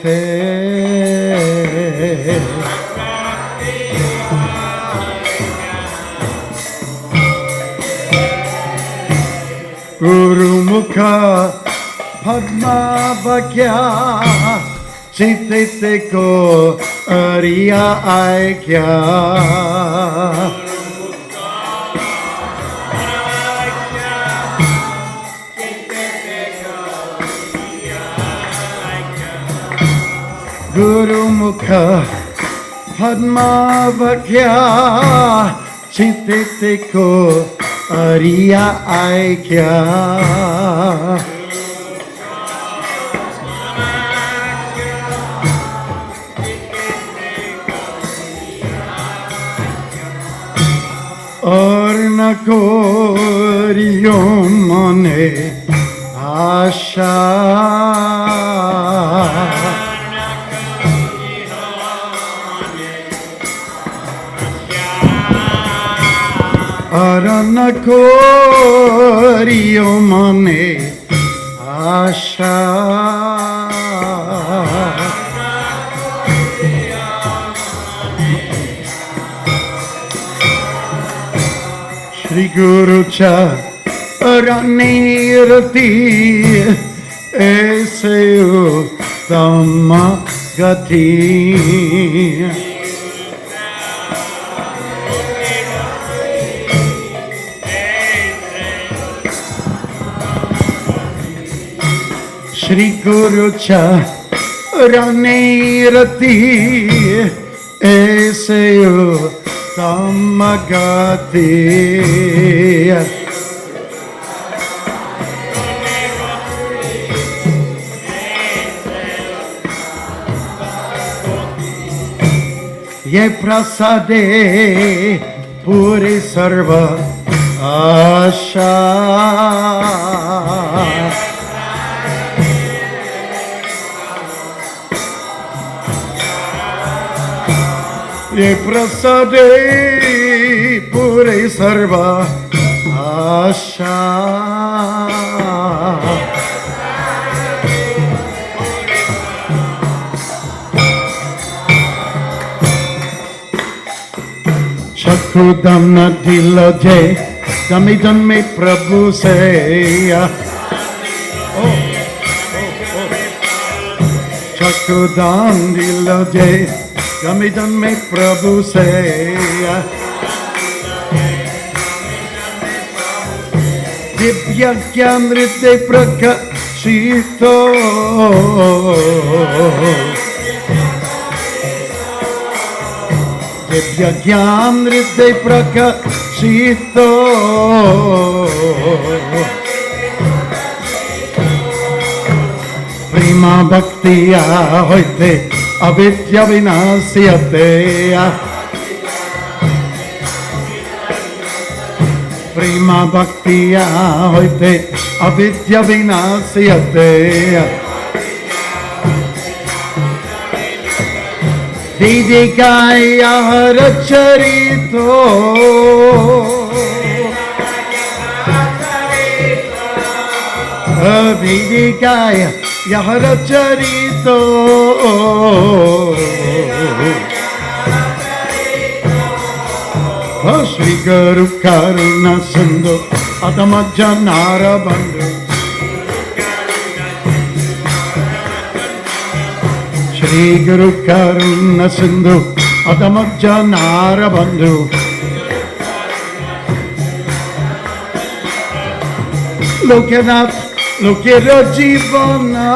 te. Guru Mukha Padma Vakya Chitite ko Ariya Aikya. Guru Mukha Padma Vakya Chitite ko Ariya Aikya. Aur na koriyo mane asha. Arana koriyo mane asha. Shri Guru Charanirati Ese Uttama Gati. Shri Guru Charanirati Ese Uttama Gati. Ye prasade puri sarva asha. Ye prasade puri sarva asha. Chakudamna diloje Damidam me Prabhu say. Chakudam diloje Damidam me Prabhu say. Divya Gyan Rite Prakashito. Divya Gyan Rite Prakashito. Prima Bhaktiya hoite Avidya Vinasyate. Prima Bhaktiya hoite Avidya Vinasyate. Didikaya Haracharito. Didikaya Haracharito. Shri Guru Karuna Sindhu Adamajjanara Bandhu. Shri Guru Karuna Sindhu Adamajjanara Bandhu. Lokanath Lokira Jivana.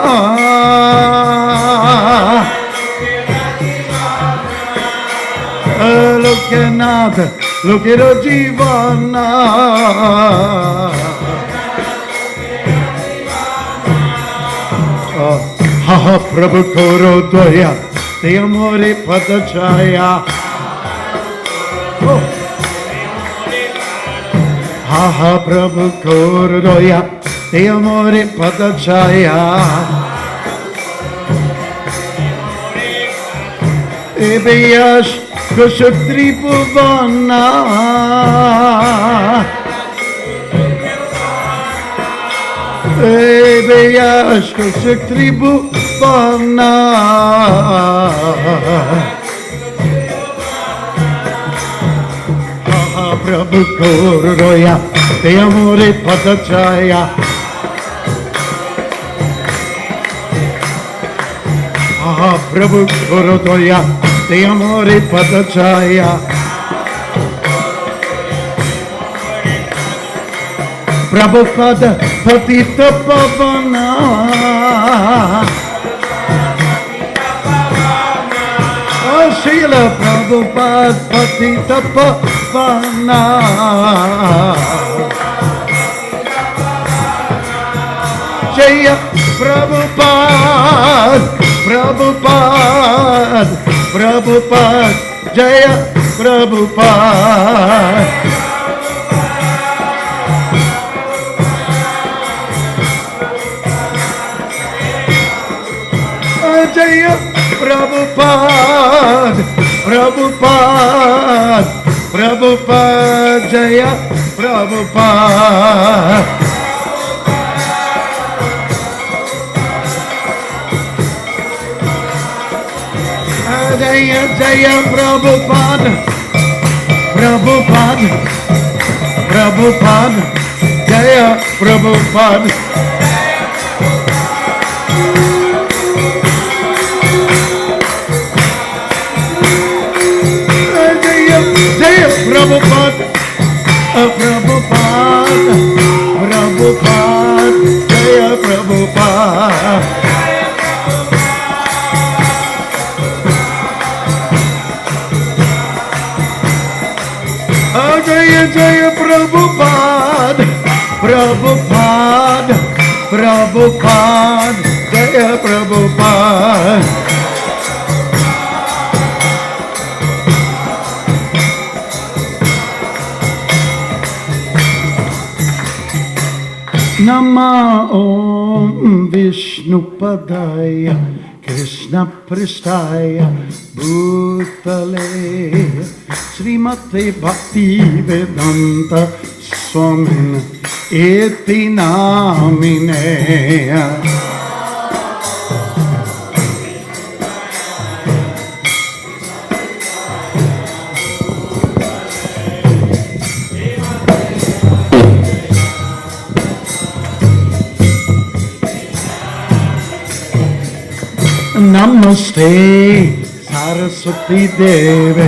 Lokanath Lokira Jivana. Ha Prabhu Koro Dvaya Te Amore Padachaya. Ha Prabhu Koro Dvaya Te Amore Padachaya. Ebeyash Kushatri Bhuvana. Ebeyash Kushatri Bhuvana. Prabhu Koroya, te amore patachaya. Prabhu Koroya, te amore patachaya. Prabhupada Patita Pavana. Srila Prabhupada Patita Pavana. Jaya Prabhupada, Prabhupada, Prabhupada, Jaya Prabhupada. Jaya Prabhupada, Prabhupada, Prabhupada, Jaya Prabhupada. Jaya Jaya Prabhupada, Prabhupada, Prabhupada, Jaya Prabhupada. Prabhupada, Prabhupada, Prabhupada, Jaya Prabhupada. Jaya Jaya Prabhupada, Prabhupada, Prabhupada, Jaya Prabhupada. Nama Om Vishnu Padaya Krishna Pristaya Bhutale Srimate Bhakti Vedanta Swamin Eti Namine. Namaste Saraswati Deve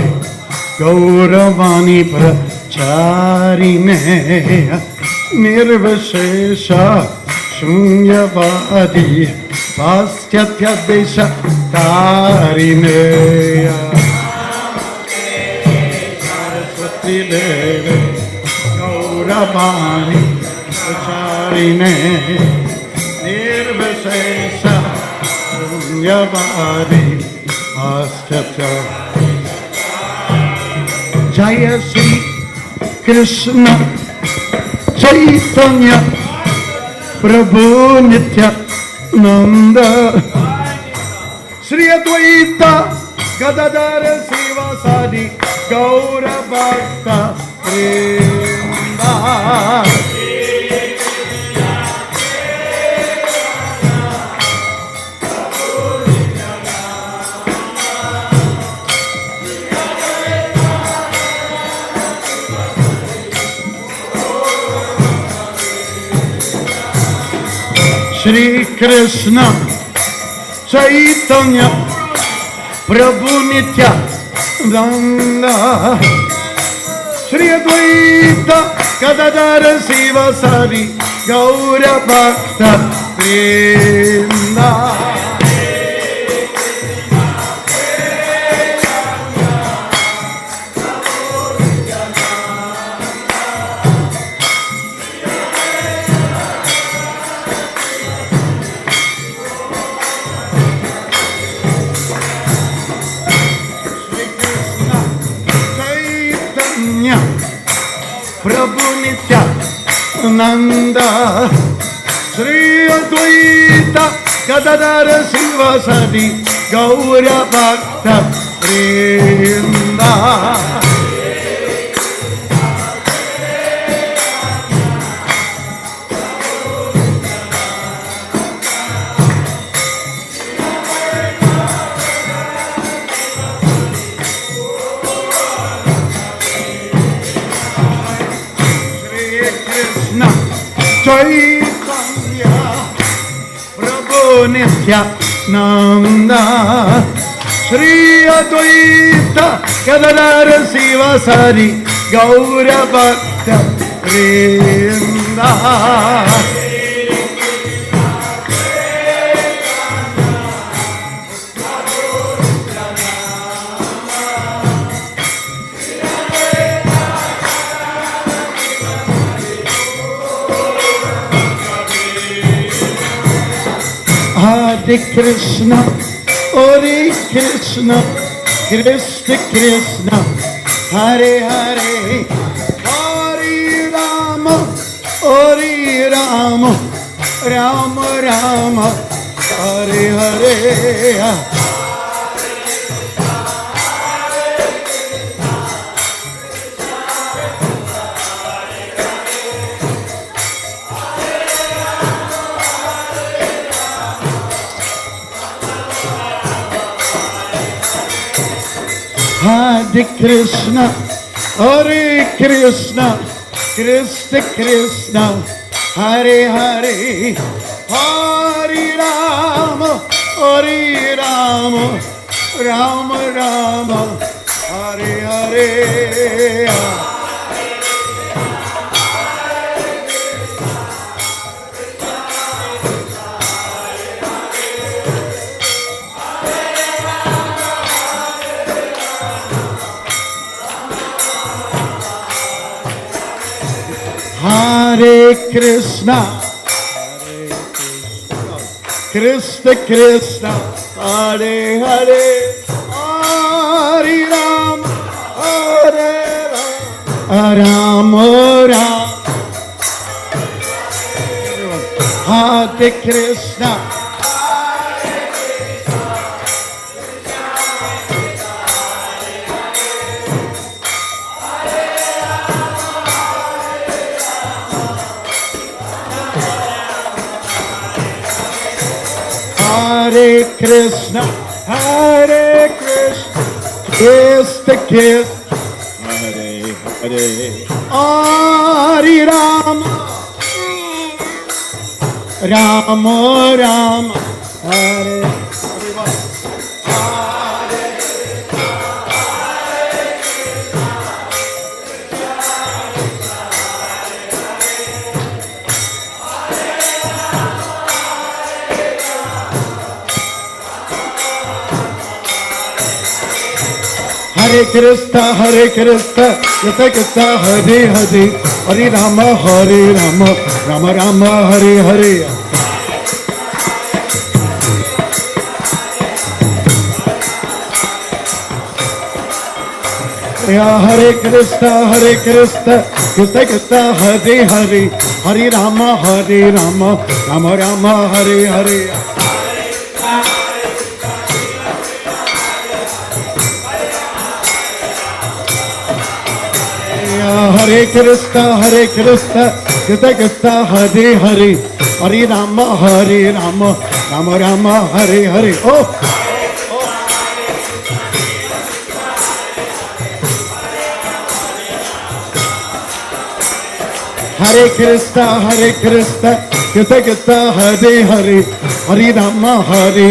Gauravani Pracharine Nirvashesha Shunyavadi Pastyatya Desha Tarine. Saraswati Deve Gauravani Pracharine Nirvashesha Yavadi Astapta. Jaya Sri Krishna Chaitanya Prabhu Nityananda Sri Advaita Gadadara Srivasadi Gaura Bhakta Vrinda. Shri Krishna Chaitanya Prabhu Nityananda Shri Advaita Gadadara Srivasadi Gaura Bhakta Vrinda. Prabhu Nityananda Shri Advaita Gadadara Srivasadi Gaura Bhakta Vrinda. Chaitanya Prabhu Nityananda Shri Advaita Gadadara Sivasari Gaura Bhakta Vrinda Hare Krishna, Hare Krishna, Krishna Krishna, Hare Hare, Hare Rama, Hare Rama, Rama Rama, Hare Hare. Hare Krishna, Hare Krishna, Krishna Krishna, Hare Hare, Hare Rama, Hare Rama, Rama Rama, Hare Hare. Hare Krishna, Krishna Krishna, Hare Hare, Hare Rama, Hare Rama, Rama. Hare Krishna. Hare Krishna, Hare Krishna, Krishna Krishna, Hare Hare, Hare Rama, Rama Rama, Hare Hare. Hare Krishna, Hare Krishna, Krishna Krishna, Hare Hare, Hare Rama, Rama Rama, Hare Hare. Hare Krishna, Krishna Krishna, Hare Hare, Hare Rama, Rama Rama, Hare Hare. Hare Krishna, Krishna Krishna, Hare Hare, Hare Rama, Rama Rama, Hare Hare. Oh. Hare Krishna, Krishna Krishna, Hare Hare, Hare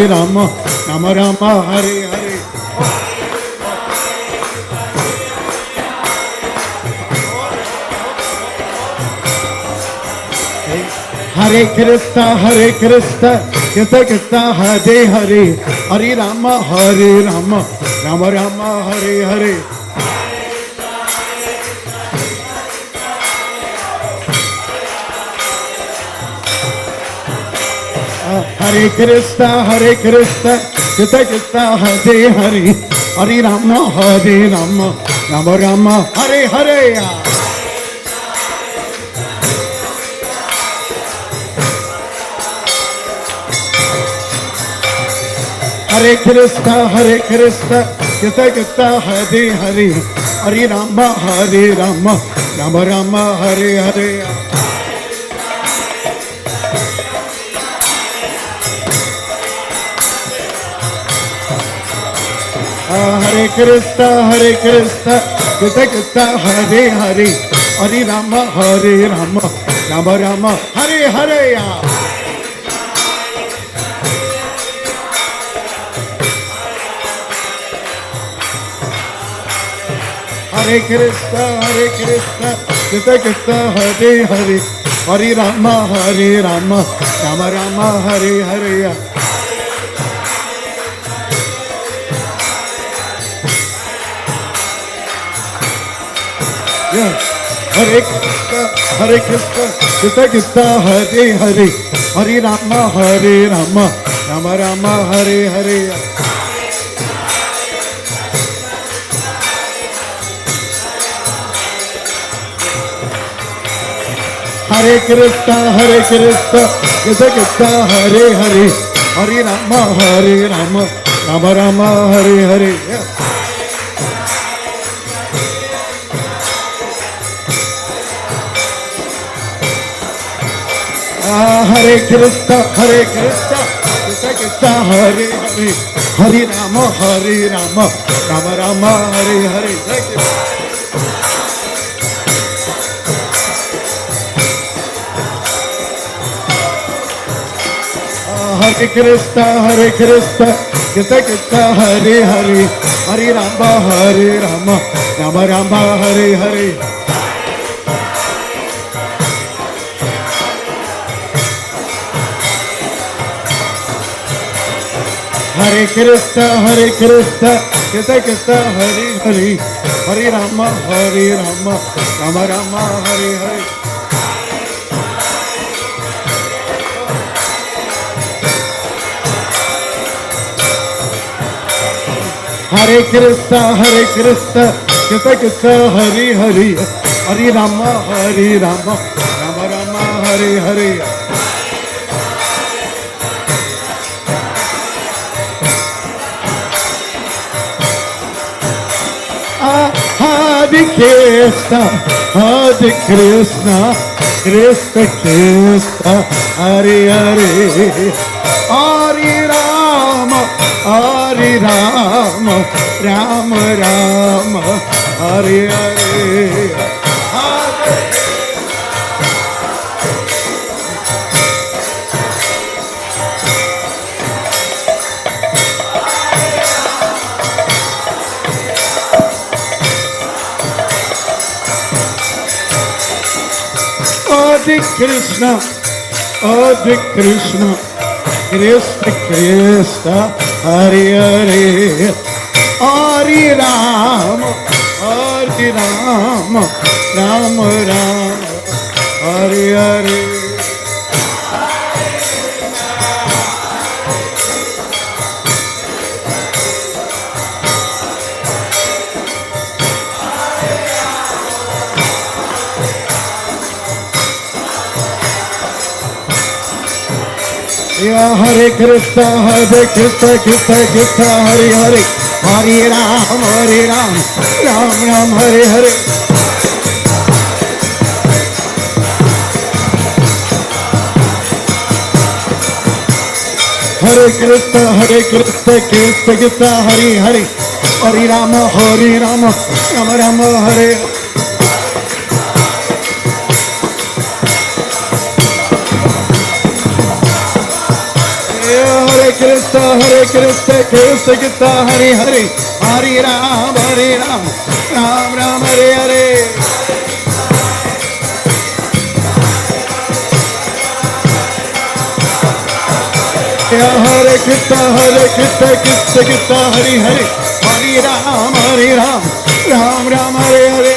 Rama, Rama Rama, Hare Hare. Hare Krishna, Krishna Krishna, Hare Hare, Hare Rama, Rama Rama, Hare Hare. Hare Krishna, Krishna Krishna, Hare Hare, Hare Rama, Rama Rama, Hare Hare. Hare Krishna, Krishna Krishna, Hare Hare, Hare Rama, Rama Rama, Hare Hare. Hare Krishna, Krishna Krishna, Hare Hare, Hare Rama, Rama Rama, Hare Hare. Hare Krishna, Krishna Krishna, Hare Hare, Hare Rama, Rama Rama, Hare Hare. Yeah. Hare Krishna, Krishna Krishna, Hare Hare, Hare Rama, Rama Rama, Hare Hare. Hare Krishna, Krishna Krishna, Hare Hare, Hare Rama, Rama Rama, Hare Hare. Yeah. Hare Krishna, Krishna Krishna, Hare Hare, Hare Rama, Rama Rama, Hare Hare. Thank you. Hare Krishna, Krishna Krishna, Hare Hare, Hare Rama, Rama Rama, Hare Hare. Hare Krishna, Krishna Krishna, Hare Hare, Hare Rama, Rama Rama, Hare Hare. Hare Krishna, Krishna Krishna, Hare Hare, Hare Rama, Rama Rama, Hare Hare. Hare Krishna, Krishna Krishna, Hare Hare, Hare Rama, Rama Rama, Hare Hare. Hare Krishna, Krishna Krishna, Hare Hare, Hare Rama, Rama Rama, Hare Hare. Hare Krishna, Krishna Krishna, Hare Hare, Hare Ram, Ram Ram, Hare Hare. Hare Krishna, Krishna Krishna, Hare Hare, Hare Ram, Ram Ram, Hare. Hare Krishna, Krishna Krishna, Hare Hare, Hare Ram, Ram Ram, Hare Hare. Hare Krishna, Krishna Krishna, Hare Hare, Hare Ram, Ram Ram, Hare Hare.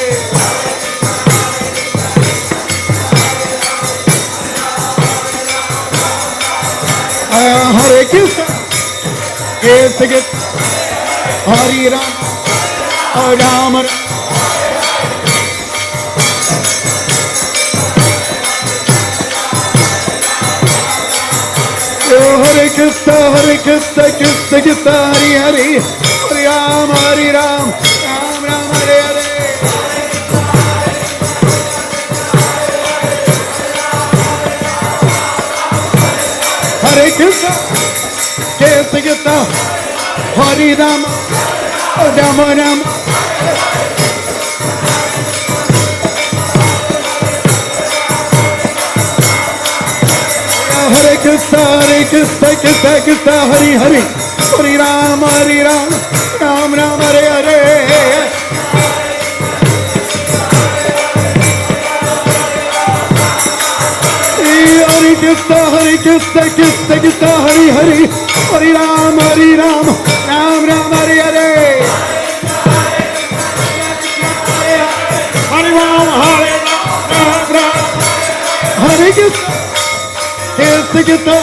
Hare Krishna, Krishna Krishna, Hare Ram, Ram Ram. Hare Krishna, Krishna Krishna, Hare Hare, Hare Ram, Ram Ram, Hare Hare. Hare Krishna, Krishna Krishna, Hare Ram, Ram Ram. Hare Krishna, Krishna Krishna, Hare Hare, Hare Rama, Ram Ram, Hare Hare. Hare Krishna, Krishna Krishna, Hare Hare, Hare Rama, Ram Ram, Hare Hare. Hare Rama, Ram Ram, Hare Krishna, Krishna Krishna,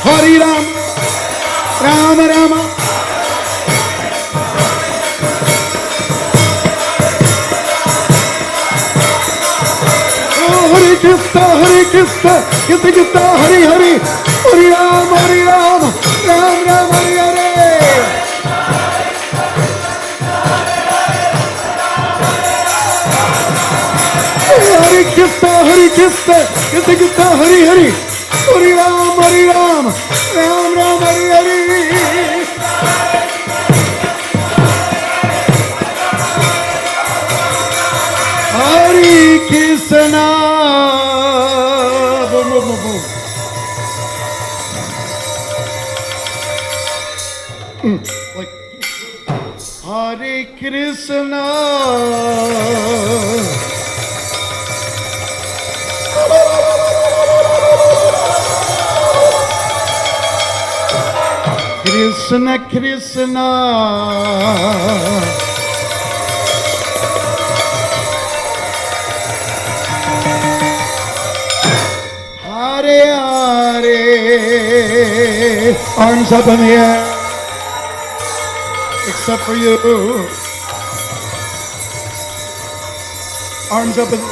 Hare Rama, Rama Rama. Hare Krishna, Krishna Krishna, Hare Hare, Hare Rama, Ram Ram, Hare Hare. Hare Krishna, Krishna Krishna, Hare Hare, Hare Rama, Ram Ram, Hare Hare. Hare Krishna. Boom, boom, boom, boom. Like Hare Krishna. Krishna Krishna. Hare Hare. Arms up in the air. Except for you. Arms up and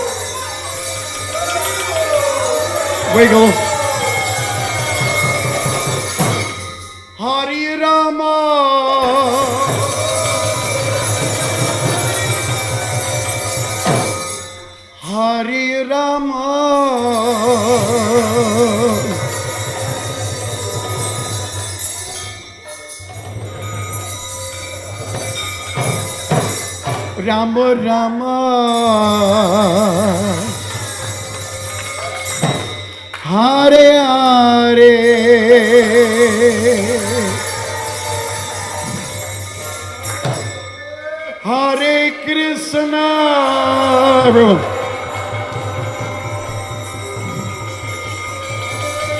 wiggle. Hare Rama. Hare Rama. Rama Rama. Hare Hare. Hare Krishna. Everyone.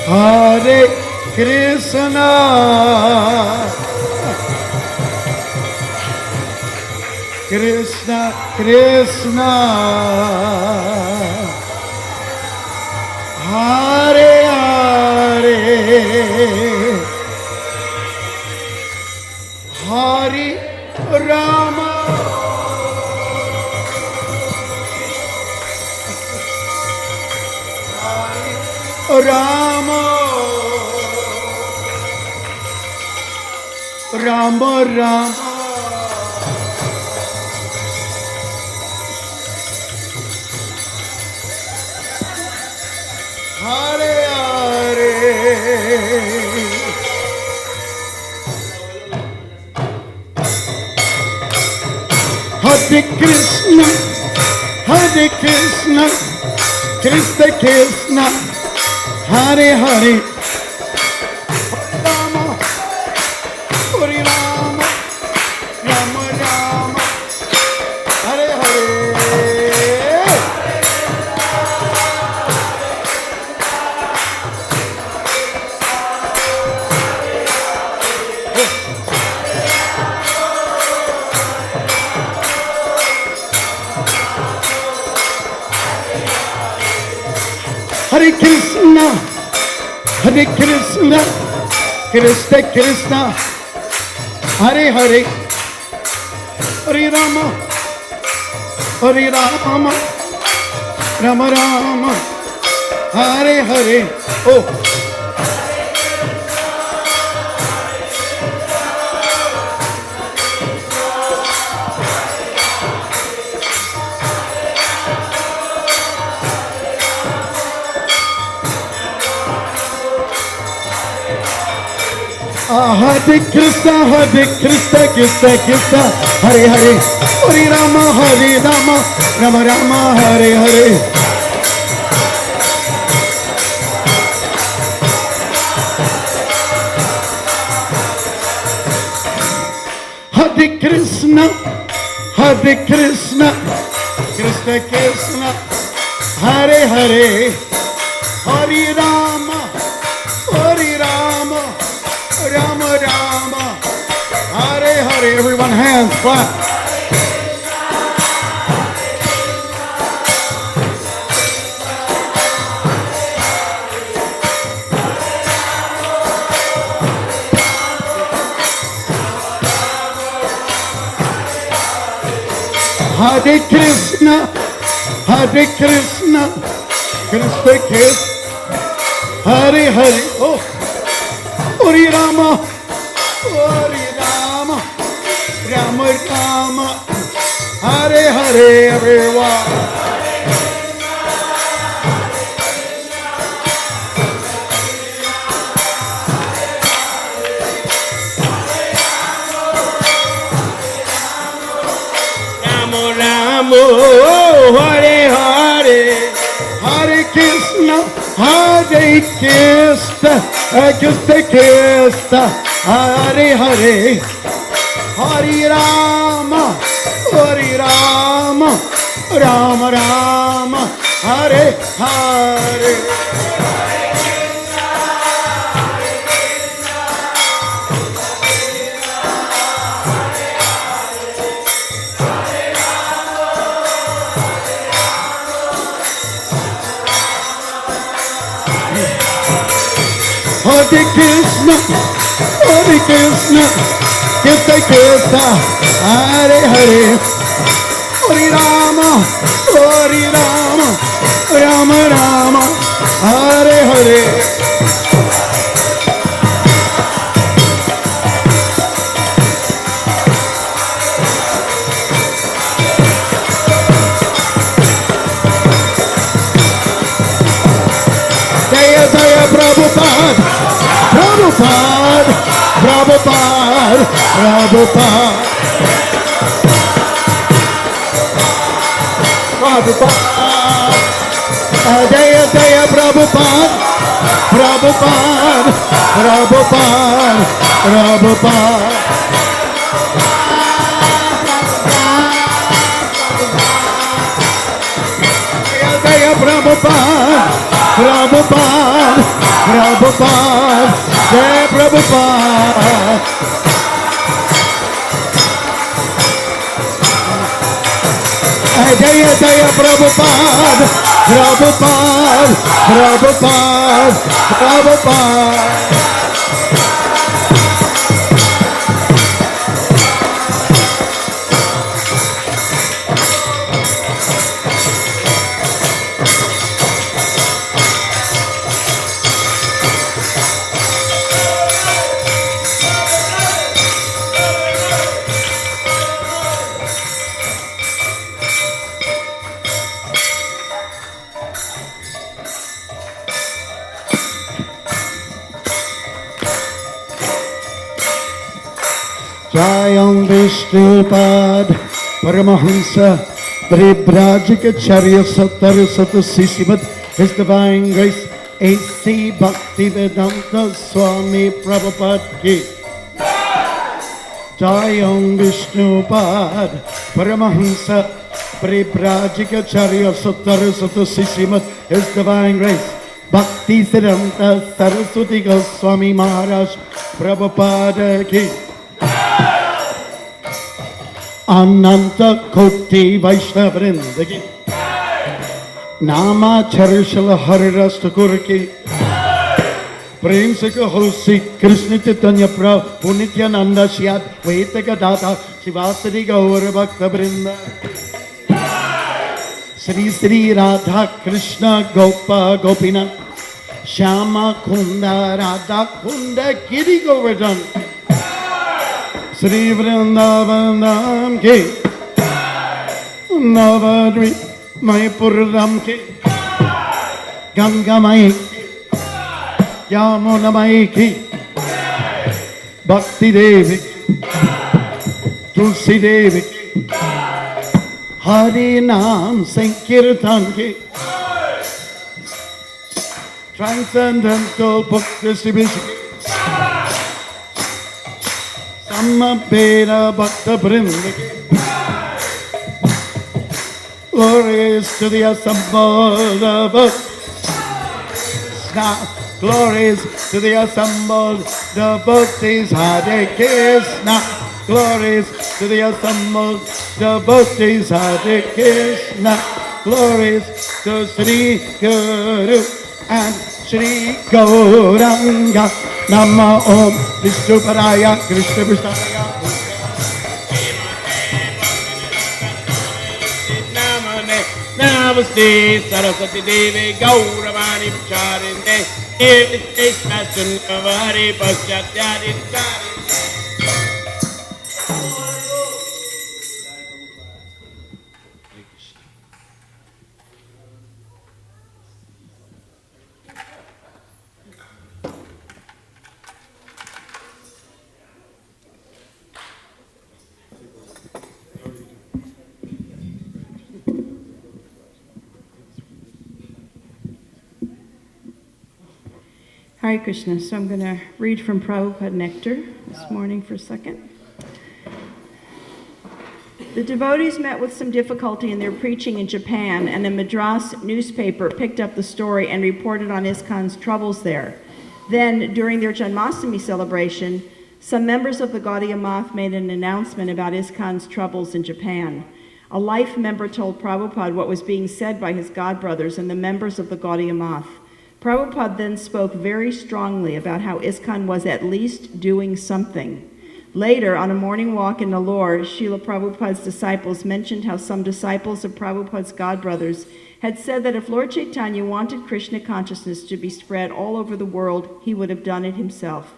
Hare Krishna. Krishna Krishna. Hare Hare. Hare Rama. Hare Rama. Rama Rama. Hare Hare. Hare Krishna, Hare Krishna, Krishna Krishna, Hare Hare, Rama, Hare Rama, Rama Rama, Hare Hare. Hare Krishna, Hare Krishna, Krishna Krishna, Hare Hare, Hare Rama, Hare Rama, Rama Rama, Hare Hare. Oh. Hare Krishna, Krishna Krishna, Hare Hare, Hare Rama, Rama Rama, Hare Hare. Hare Krishna, Hare Krishna, Krishna Krishna, Hare Hare, Hare Rama, Hare Rama, Rama Rama, Hare Hare. Everyone hands clap. Hare Krishna, Hare Krishna, Krishna Krishna, Hare Hare. Oh, Hare Rama, Hare Rama, Rama Rama, Hare Hare. Everyone. Hare Hare, Hare Krishna, Hare Krishna, Krishna Krishna, Hare Hare, Hare Rama, Hare Rama, Rama Rama, Hare Hare. Hare Krishna, Hare Krishna, Krishna Krishna, Hare Hare, Hare Rama, Hare Rama, Rama Rama, Hare Hare. Jaya Jaya Prabhupada, Prabhupada, Prabhupada, Prabhupada, Prabhupada, Jaya Jaya Prabhupada, Prabhupada, Prabhupada, Prabhupada. Jaya Jaya Prabhupada, Prabhupada, Prabhupada, Jai Prabhupada. Jaya Jaya Prabhupada, Prabhupada, Prabhupada, Prabhupada. Jayam Vishnupad Paramahansa Paribhrajikacharya Satarasata Sisimat His Divine Grace A.C. Bhaktivedanta Swami Prabhupada Ki Jayam Vishnupad Paramahansa Paribhrajikacharya Satarasata Sisimat His Divine Grace Bhaktivedanta Saraswati Goswami Maharaj Prabhupada Ki Ananta Koti Vaishnavrinda Ki Nama Charishal Hariras Thakur Ki Prem Se Kaho Sri Krishna Chaitanya Prabhu Nityananda Shyat Vaitaka Data Shivasari Gaura Bhakta Vrinda Sri Sri Radha Krishna Gopa Gopinath Shama Kunda Radha Kunda Giri Govardhan Sri Vrindavanam Ki Navadri Maypuram Ki Ganga Mai Ki Yamuna Mai Ki Bhakti Devi Ki Tulsi Devi Ki Hare Nam Sankirtan Ki Transcendental Book Distribution Ki Samabheda Bhakta Vrindaki. Glories to the assembled Glories to the assembled devotees. Hare Krishna. Glories to the assembled devotees. Hare Krishna. Glories to Sri Guru and Sri Gauranga. Nama Om Vishnuparaya Krishna Prasthaya. Namaste Saraswati Devi Gauravani Pacharinde Nirvite Smashan Kavari Paschatyadi Hare Krishna. So I'm going to read from Prabhupada Nectar this morning for a second. The devotees met with some difficulty in their preaching in Japan, and a Madras newspaper picked up the story and reported on ISKCON's troubles there. Then, during their Janmashtami celebration, some members of the Gaudiya Math made an announcement about ISKCON's troubles in Japan. A life member told Prabhupada what was being said by his godbrothers and the members of the Gaudiya Math. Prabhupada then spoke very strongly about how ISKCON was at least doing something. Later, on a morning walk in Nellore, Srila Prabhupada's disciples mentioned how some disciples of Prabhupada's godbrothers had said that if Lord Chaitanya wanted Krishna consciousness to be spread all over the world, he would have done it himself.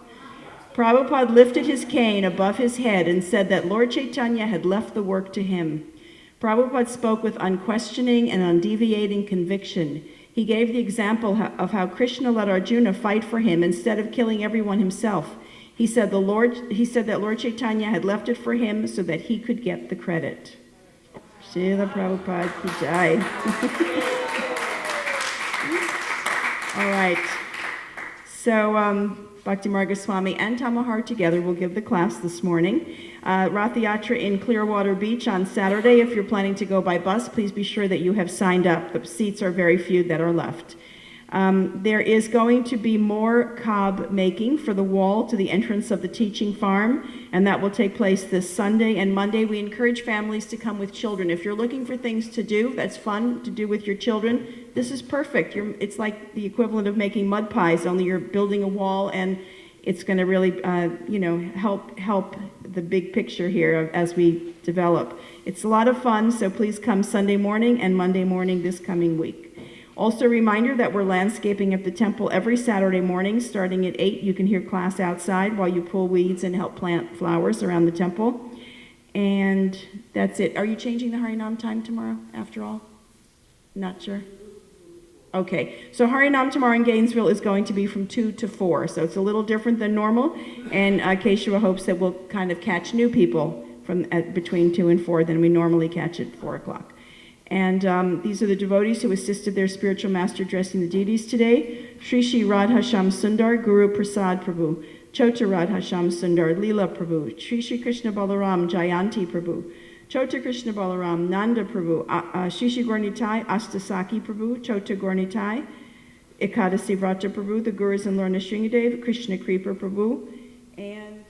Prabhupada lifted his cane above his head and said that Lord Chaitanya had left the work to him. Prabhupada spoke with unquestioning and undeviating conviction. He gave the example of how Krishna let Arjuna fight for him instead of killing everyone himself. He said that Lord Chaitanya had left it for him so that he could get the credit. Srila Prabhupada ki jai. All right. So Bhakti Marga Swami and Tamahar together will give the class this morning. Rath Yatra in Clearwater Beach on Saturday. If you're planning to go by bus, please be sure that you have signed up. The seats are very few that are left. There is going to be more cob making for the wall to the entrance of the teaching farm, and that will take place this Sunday and Monday. We encourage families to come with children. If you're looking for things to do that's fun to do with your children, this is perfect. It's like the equivalent of making mud pies, only you're building a wall, and it's going to really help the big picture here as we develop. It's a lot of fun, so please come Sunday morning and Monday morning this coming week. Also, a reminder that we're landscaping at the temple every Saturday morning, starting at 8. You can hear class outside while you pull weeds and help plant flowers around the temple. And that's it. Are you changing the Harinam time tomorrow, after all? Not sure? Okay. So Harinam tomorrow in Gainesville is going to be from 2 to 4. So it's a little different than normal. And Keshava hopes that we'll kind of catch new people from between 2 and 4 than we normally catch at 4 o'clock. And these are the devotees who assisted their spiritual master dressing the deities today. Shri Shri Radha Sham Sundar, Guru Prasad Prabhu. Chota Radha Sham Sundar, Leela Prabhu. Shri Shri Krishna Balaram, Jayanti Prabhu. Chota Krishna Balaram, Nanda Prabhu. Shri Shri Gornitai, Astasaki Prabhu. Chota Gornitai, Ekadasi Vrata Prabhu. The Gurus and Lorna Sringadev, Krishna Creeper Prabhu. And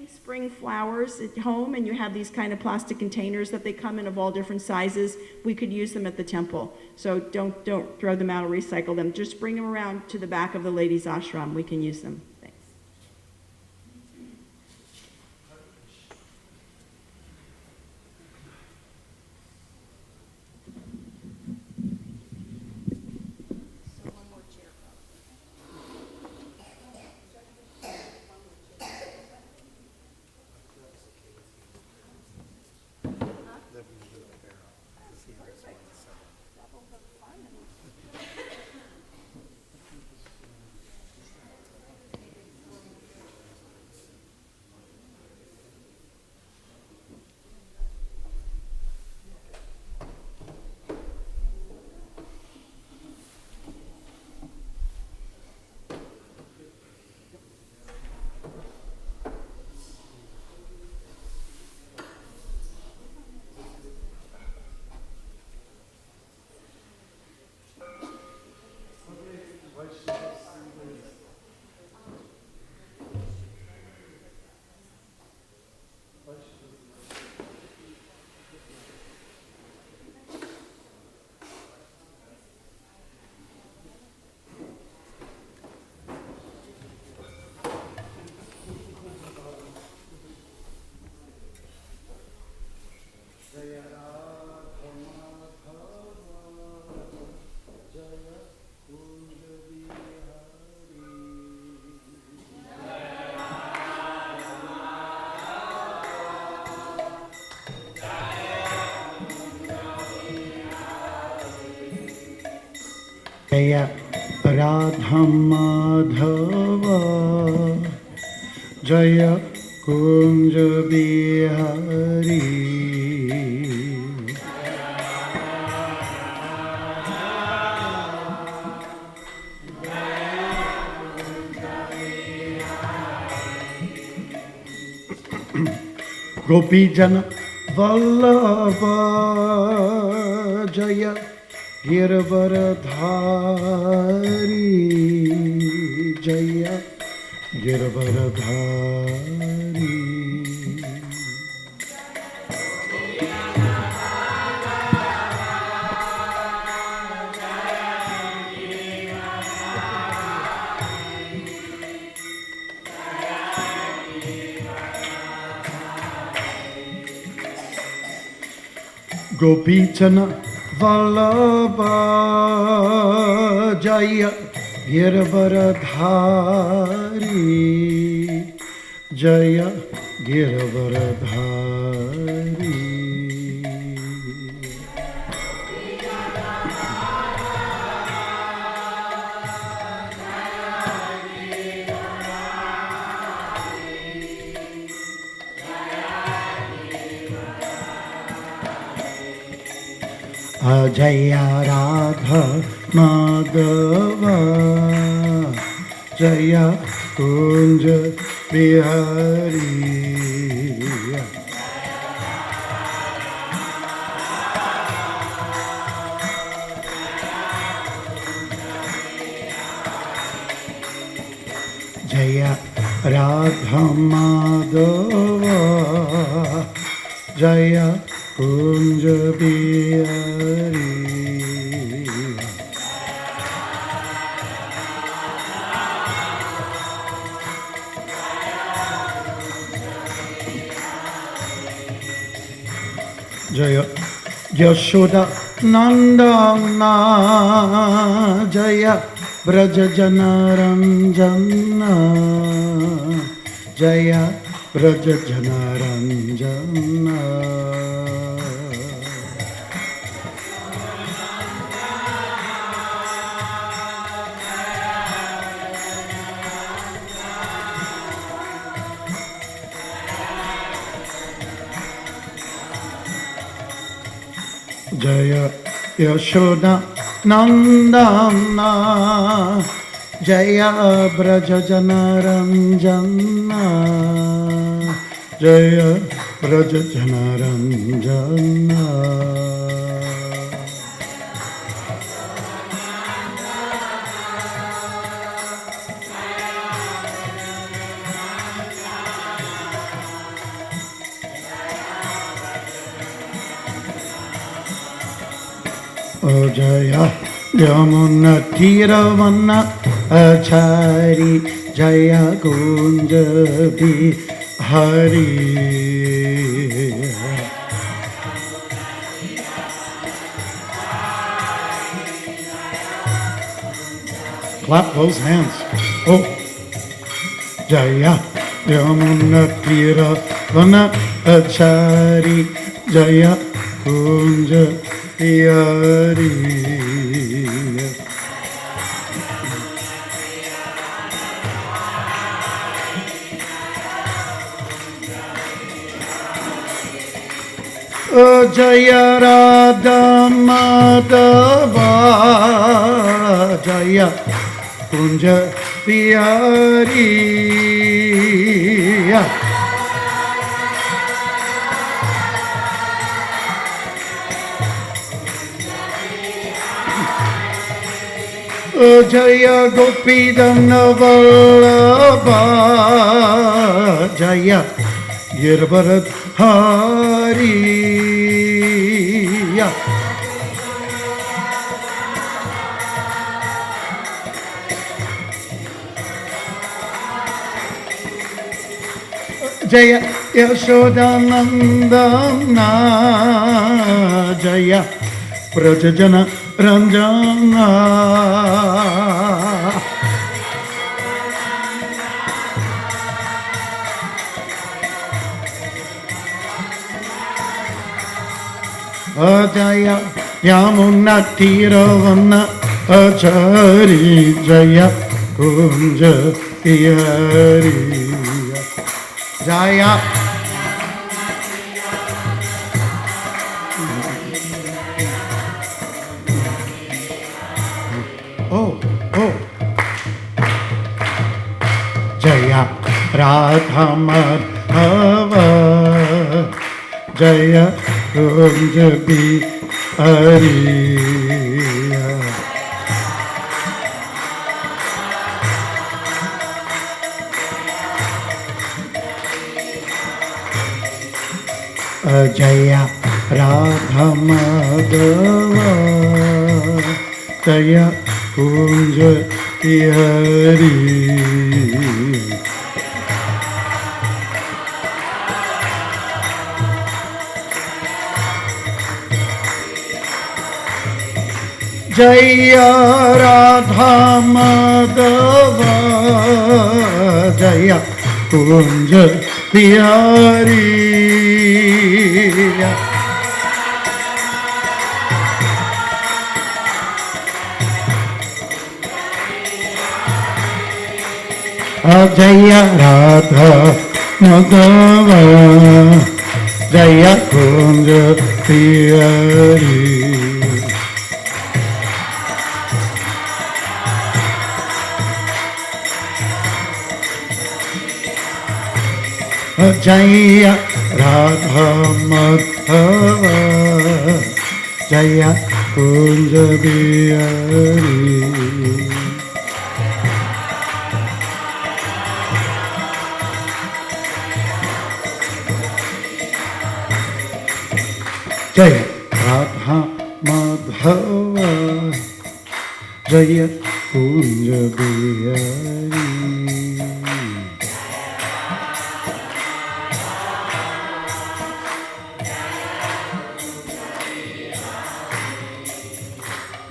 spring flowers at home and you have these kind of plastic containers that they come in of all different sizes, we could use them at the temple. So don't throw them out or recycle them. Just bring them around to the back of the ladies' ashram. We can use them. Thanks. Jai Radha Madhav Jai Kunj Bihari Gopi Jan Vallabh Jai Girvardhari Jai Girvardhari गोपीचन Vallabh Jai Girvardhari Jai Girvardhari Jai Radha Madhav Jai Kunj Bihari Jai Radha Madhav Jai Kunj Bihari Jai Yashoda Nandana Jai Braj Jan Ranjan Jai Braj Jan Ranjan Jai Yashoda Nandana Jai Braj Jan Ranjan Jai Braj Jan Ranjan Jai Yamuna तीरवन Achari Jai Kunj Bihari Clap those hands. Oh, Jaya Yamuna Tiravan Achari Jaya Kunja Bihari. Jaya Radha Madhava Jaya Kunja Bihari Jaya Gopidana Vallabha Jaya Girvaradhari Jaya Yashodanandana Jaya Prajajana Ranjana Jaya Yamuna Tiravana Achari Jaya Kunja Bihari Jaya. Oh, oh. Jaya Radha Madhava Jaya Kunja Bihari Jaya Radha Madhava Jaya Kunja Bihari Jaya Radha Madhava Jaya Kunja Bihari Jaya Radha Madhava Jaya Kunja Bihari Jaya Radha Madhava Jaya Kunja Bihari Jaya Radha Madhava Jaya Kunja Bihari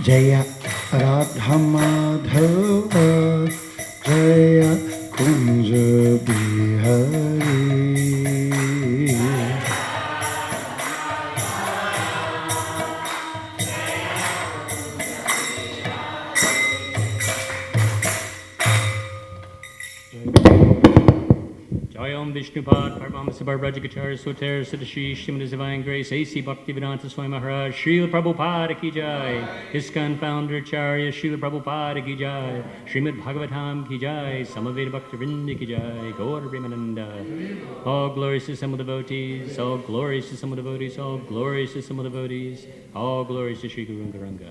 Jaya Radha Madhava Jaya Kunja Bihari Jayam Vishnupad Paramahamsa Bharbrajagacharya Soter Siddhashi Shrimad Divine Grace A.C. Bhaktivedanta Swami Maharaj Srila Prabhupada Ki Jai ISKCON Founder Acharya Srila Prabhupada Ki Jai Srimad Bhagavatam Ki Jai Samaveda Bhaktivinoda Ki Jai Gaur Premananda. All glories to some devotees, all glories to some devotees, all glories to some devotees, all glories to Sri Guru Garanga.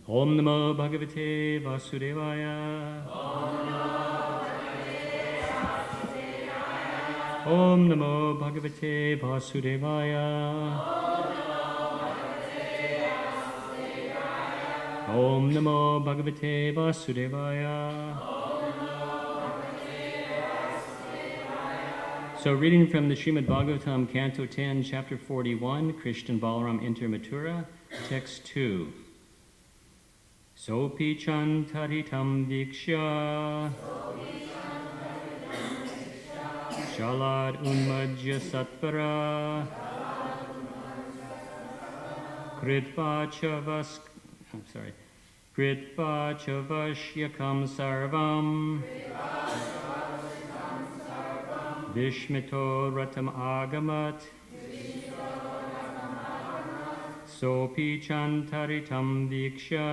Om Namo Bhagavate Vasudevaya. Om Namo Bhagavate Vasudevaya. Om Namo Bhagavate Vasudevaya. So reading from the Srimad Bhagavatam, Canto 10, Chapter 41, Krishna and Balaram enter Mathura, Text 2. Sopi chantaritam diksha Shalad unmajya satvara Kritva chavashyakam sarvam Vishmito ratam agamat Sopi chantaritam diksha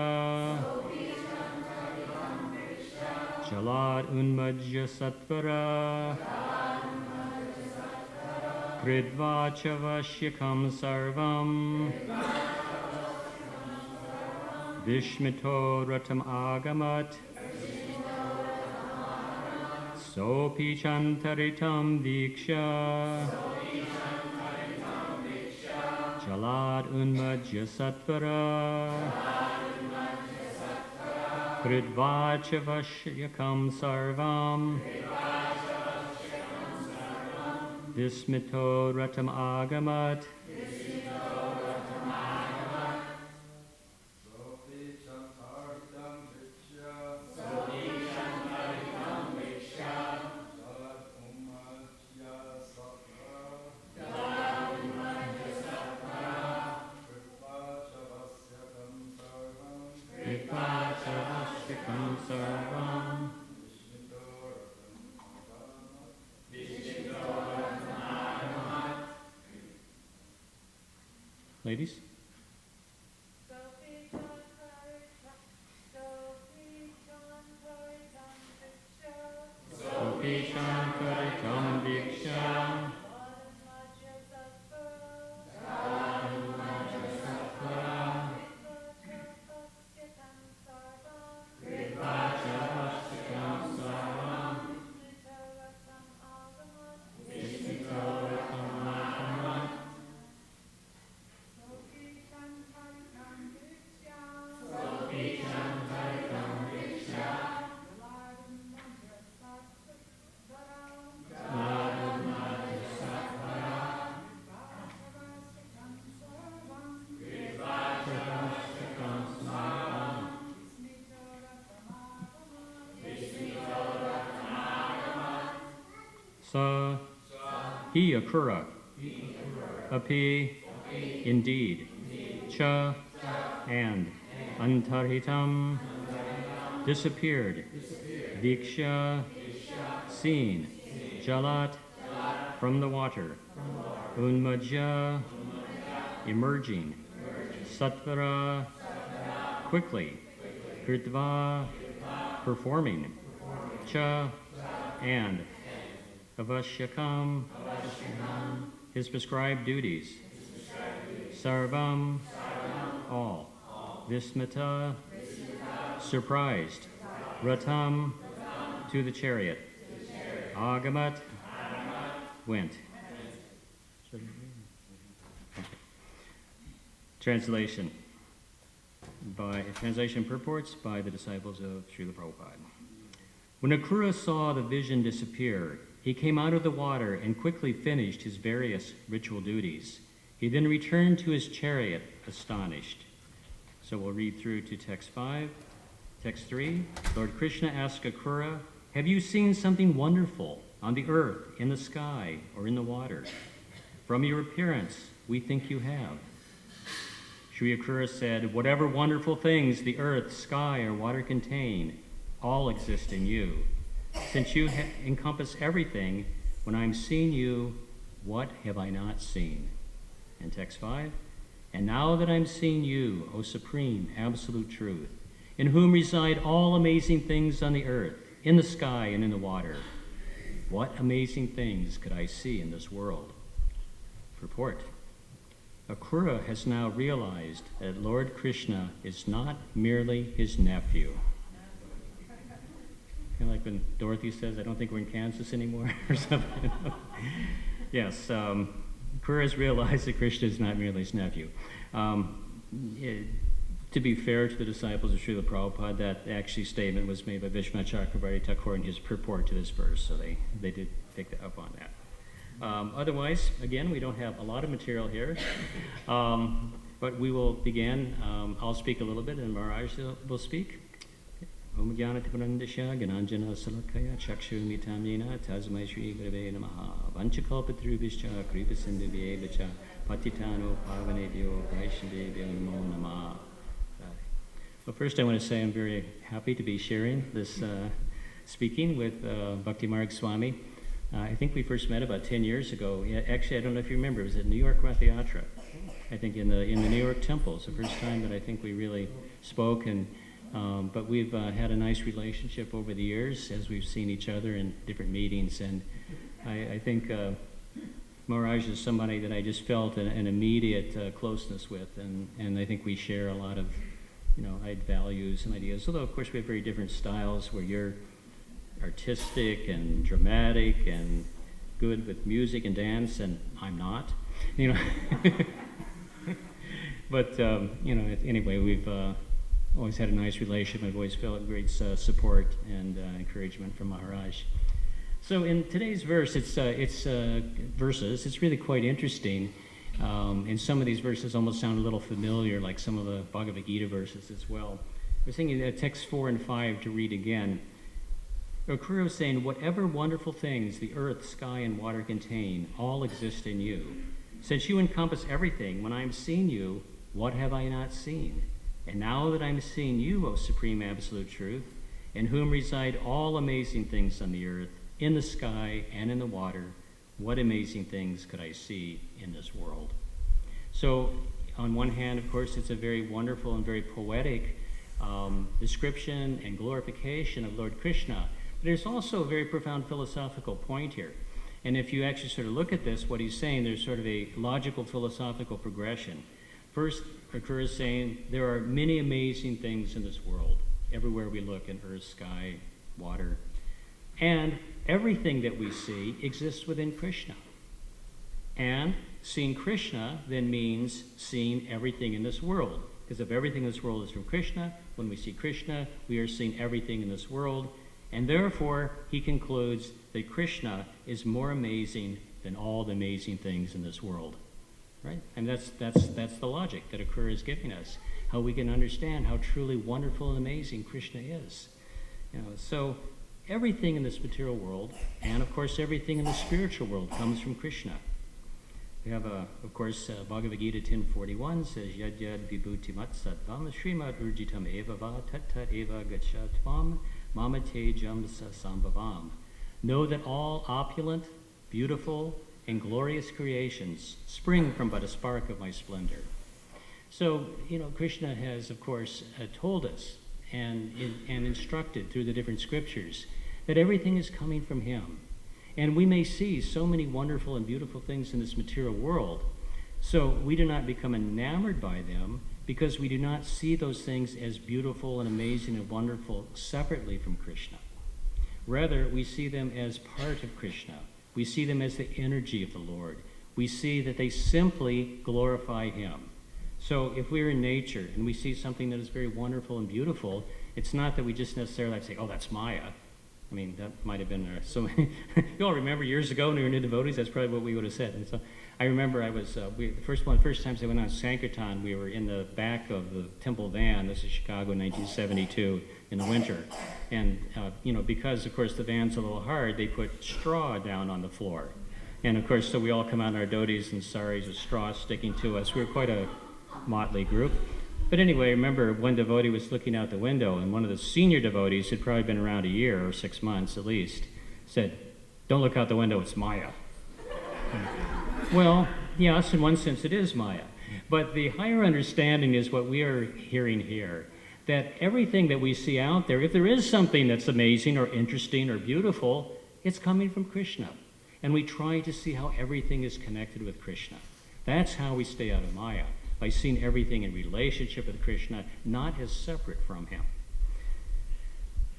Shalad unmajya satvara Kridva chavashyakam sarvam Vishmito ratam agamat Sopi chantaritam diksha Shalad unmajya satvara Kridva chavashyakam sarvam Vismito Ratam Agamat. Ladies? Sa, he akura, api, indeed, cha, and, antarhitam, disappeared, diksha, seen, jalat, from the water, unmaja, emerging, satvara, quickly, kritva, performing, cha, and, avashyakam, his prescribed duties, sarvam, all, vismita, surprised, ratam, to the chariot, agamat, went. Translation purports by the disciples of Srila Prabhupada. When Akrura saw the vision disappear, he came out of the water and quickly finished his various ritual duties. He then returned to his chariot, astonished. So we'll read through to text 5. Text 3, Lord Krishna asked Akrura, have you seen something wonderful on the earth, in the sky, or in the water? From your appearance, we think you have. Sri Akrura said, whatever wonderful things the earth, sky, or water contain, all exist in you. Since you encompass everything, when I'm seeing you, what have I not seen? And text 5, and now that I'm seeing you, O supreme, absolute truth, in whom reside all amazing things on the earth, in the sky, and in the water, what amazing things could I see in this world? Purport. Akrura has now realized that Lord Krishna is not merely his nephew. Kind of like when Dorothy says, I don't think we're in Kansas anymore, or something. Yes, Akrura has realized that Krishna is not merely his nephew. To be fair to the disciples of Srila Prabhupada, that actually statement was made by Vishwanath Chakravarti Thakur in his purport to this verse, so they did pick up on that. Otherwise, again, we don't have a lot of material here, but we will begin. I'll speak a little bit, and Maharaj will speak. Om Jnanati Parandasya Gyananjana Salakaya Chakshurmitam Yena Tasmai Shri Gurave Namaha Vanchakalpatrubhischa Kripasindhavyevacha Patitano Pavanebhyo Vaishnavebhyo Namo Namaha. Well, first I want to say I'm very happy to be sharing this speaking with Bhakti Marg Swami. I think we first met about 10 years ago. Yeah, actually, I don't know if you remember, it was at New York Rath Yatra. I think in the New York temple. It's the first time that I think we really spoke, and but we've had a nice relationship over the years as we've seen each other in different meetings, and I think Maharaj is somebody that I just felt an immediate closeness with, and I think we share a lot of values and ideas, although of course we have very different styles where you're artistic and dramatic and good with music and dance, and I'm not, But, anyway, we've always had a nice relationship. I've always felt great support and encouragement from Maharaj. So in today's verse, it's verses. It's really quite interesting. And some of these verses almost sound a little familiar, like some of the Bhagavad Gita verses as well. We're thinking text 4 and 5 to read again. Akura is saying, whatever wonderful things the earth, sky, and water contain, all exist in you. Since you encompass everything, when I am seeing you, what have I not seen? And now that I am seeing you, O Supreme Absolute Truth, in whom reside all amazing things on the earth, in the sky, and in the water, what amazing things could I see in this world? So, on one hand, of course, it's a very wonderful and very poetic description and glorification of Lord Krishna. But there's also a very profound philosophical point here. And if you actually sort of look at this, what he's saying, there's sort of a logical philosophical progression. First, Akura is saying there are many amazing things in this world, everywhere we look in earth, sky, water. And everything that we see exists within Krishna. And seeing Krishna then means seeing everything in this world. Because if everything in this world is from Krishna, when we see Krishna, we are seeing everything in this world. And therefore, he concludes that Krishna is more amazing than all the amazing things in this world. Right? And that's the logic that Akura is giving us. How we can understand how truly wonderful and amazing Krishna is. So everything in this material world, and of course everything in the spiritual world, comes from Krishna. We have, of course, Bhagavad Gita 10:41 says, Yad Yad Vibhuti Matsadvam Srimad Urjitam Eva Va Tat Tat Eva Gachatvam Mama Te Jamsa Sambhavam. Know that all opulent, beautiful, and glorious creations spring from but a spark of my splendor. So, Krishna has, of course, told us and instructed through the different scriptures that everything is coming from him. And we may see so many wonderful and beautiful things in this material world, so we do not become enamored by them because we do not see those things as beautiful and amazing and wonderful separately from Krishna. Rather, we see them as part of Krishna. We see them as the energy of the Lord. We see that they simply glorify him. So if we're in nature and we see something that is very wonderful and beautiful, it's not that we just necessarily say, oh, that's Maya. I mean, that might have been so many. You all remember years ago when we were new devotees, that's probably what we would have said. And so I remember I was, the first times I went on Sankirtan, we were in the back of the temple van. This is Chicago, 1972, in the winter. And, because, of course, the van's a little hard, they put straw down on the floor. And, of course, so we all come out in our dhotis and saris with straw sticking to us. We were quite a motley group. But anyway, I remember one devotee was looking out the window, and one of the senior devotees, who'd probably been around a year or 6 months at least, said, "Don't look out the window, it's Maya." Well, yes, in one sense it is Maya. But the higher understanding is what we are hearing here, that everything that we see out there, if there is something that's amazing or interesting or beautiful, it's coming from Krishna. And we try to see how everything is connected with Krishna. That's how we stay out of Maya, by seeing everything in relationship with Krishna, not as separate from him.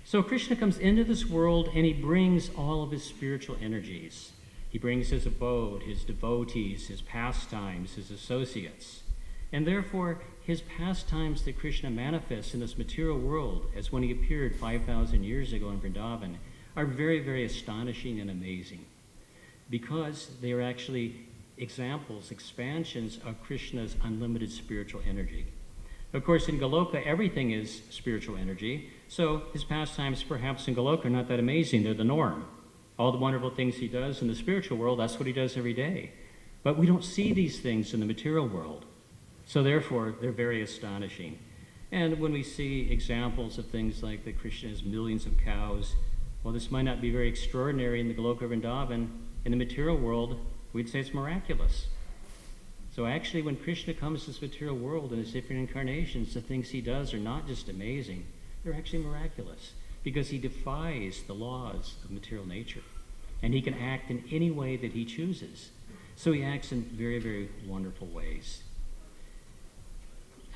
So Krishna comes into this world and he brings all of his spiritual energies. He brings his abode, his devotees, his pastimes, his associates. And therefore, his pastimes that Krishna manifests in this material world, as when he appeared 5,000 years ago in Vrindavan, are very, very astonishing and amazing, because they are actually examples, expansions of Krishna's unlimited spiritual energy. Of course, in Goloka, everything is spiritual energy, so his pastimes perhaps in Goloka are not that amazing, they're the norm. All the wonderful things he does in the spiritual world, that's what he does every day. But we don't see these things in the material world, so therefore they're very astonishing. And when we see examples of things like that Krishna has millions of cows, well, this might not be very extraordinary in the Goloka Vrindavan. In the material world, we'd say it's miraculous. So actually, when Krishna comes to this material world in his different incarnations, the things he does are not just amazing, they're actually miraculous, because he defies the laws of material nature. And he can act in any way that he chooses. So he acts in very, very wonderful ways.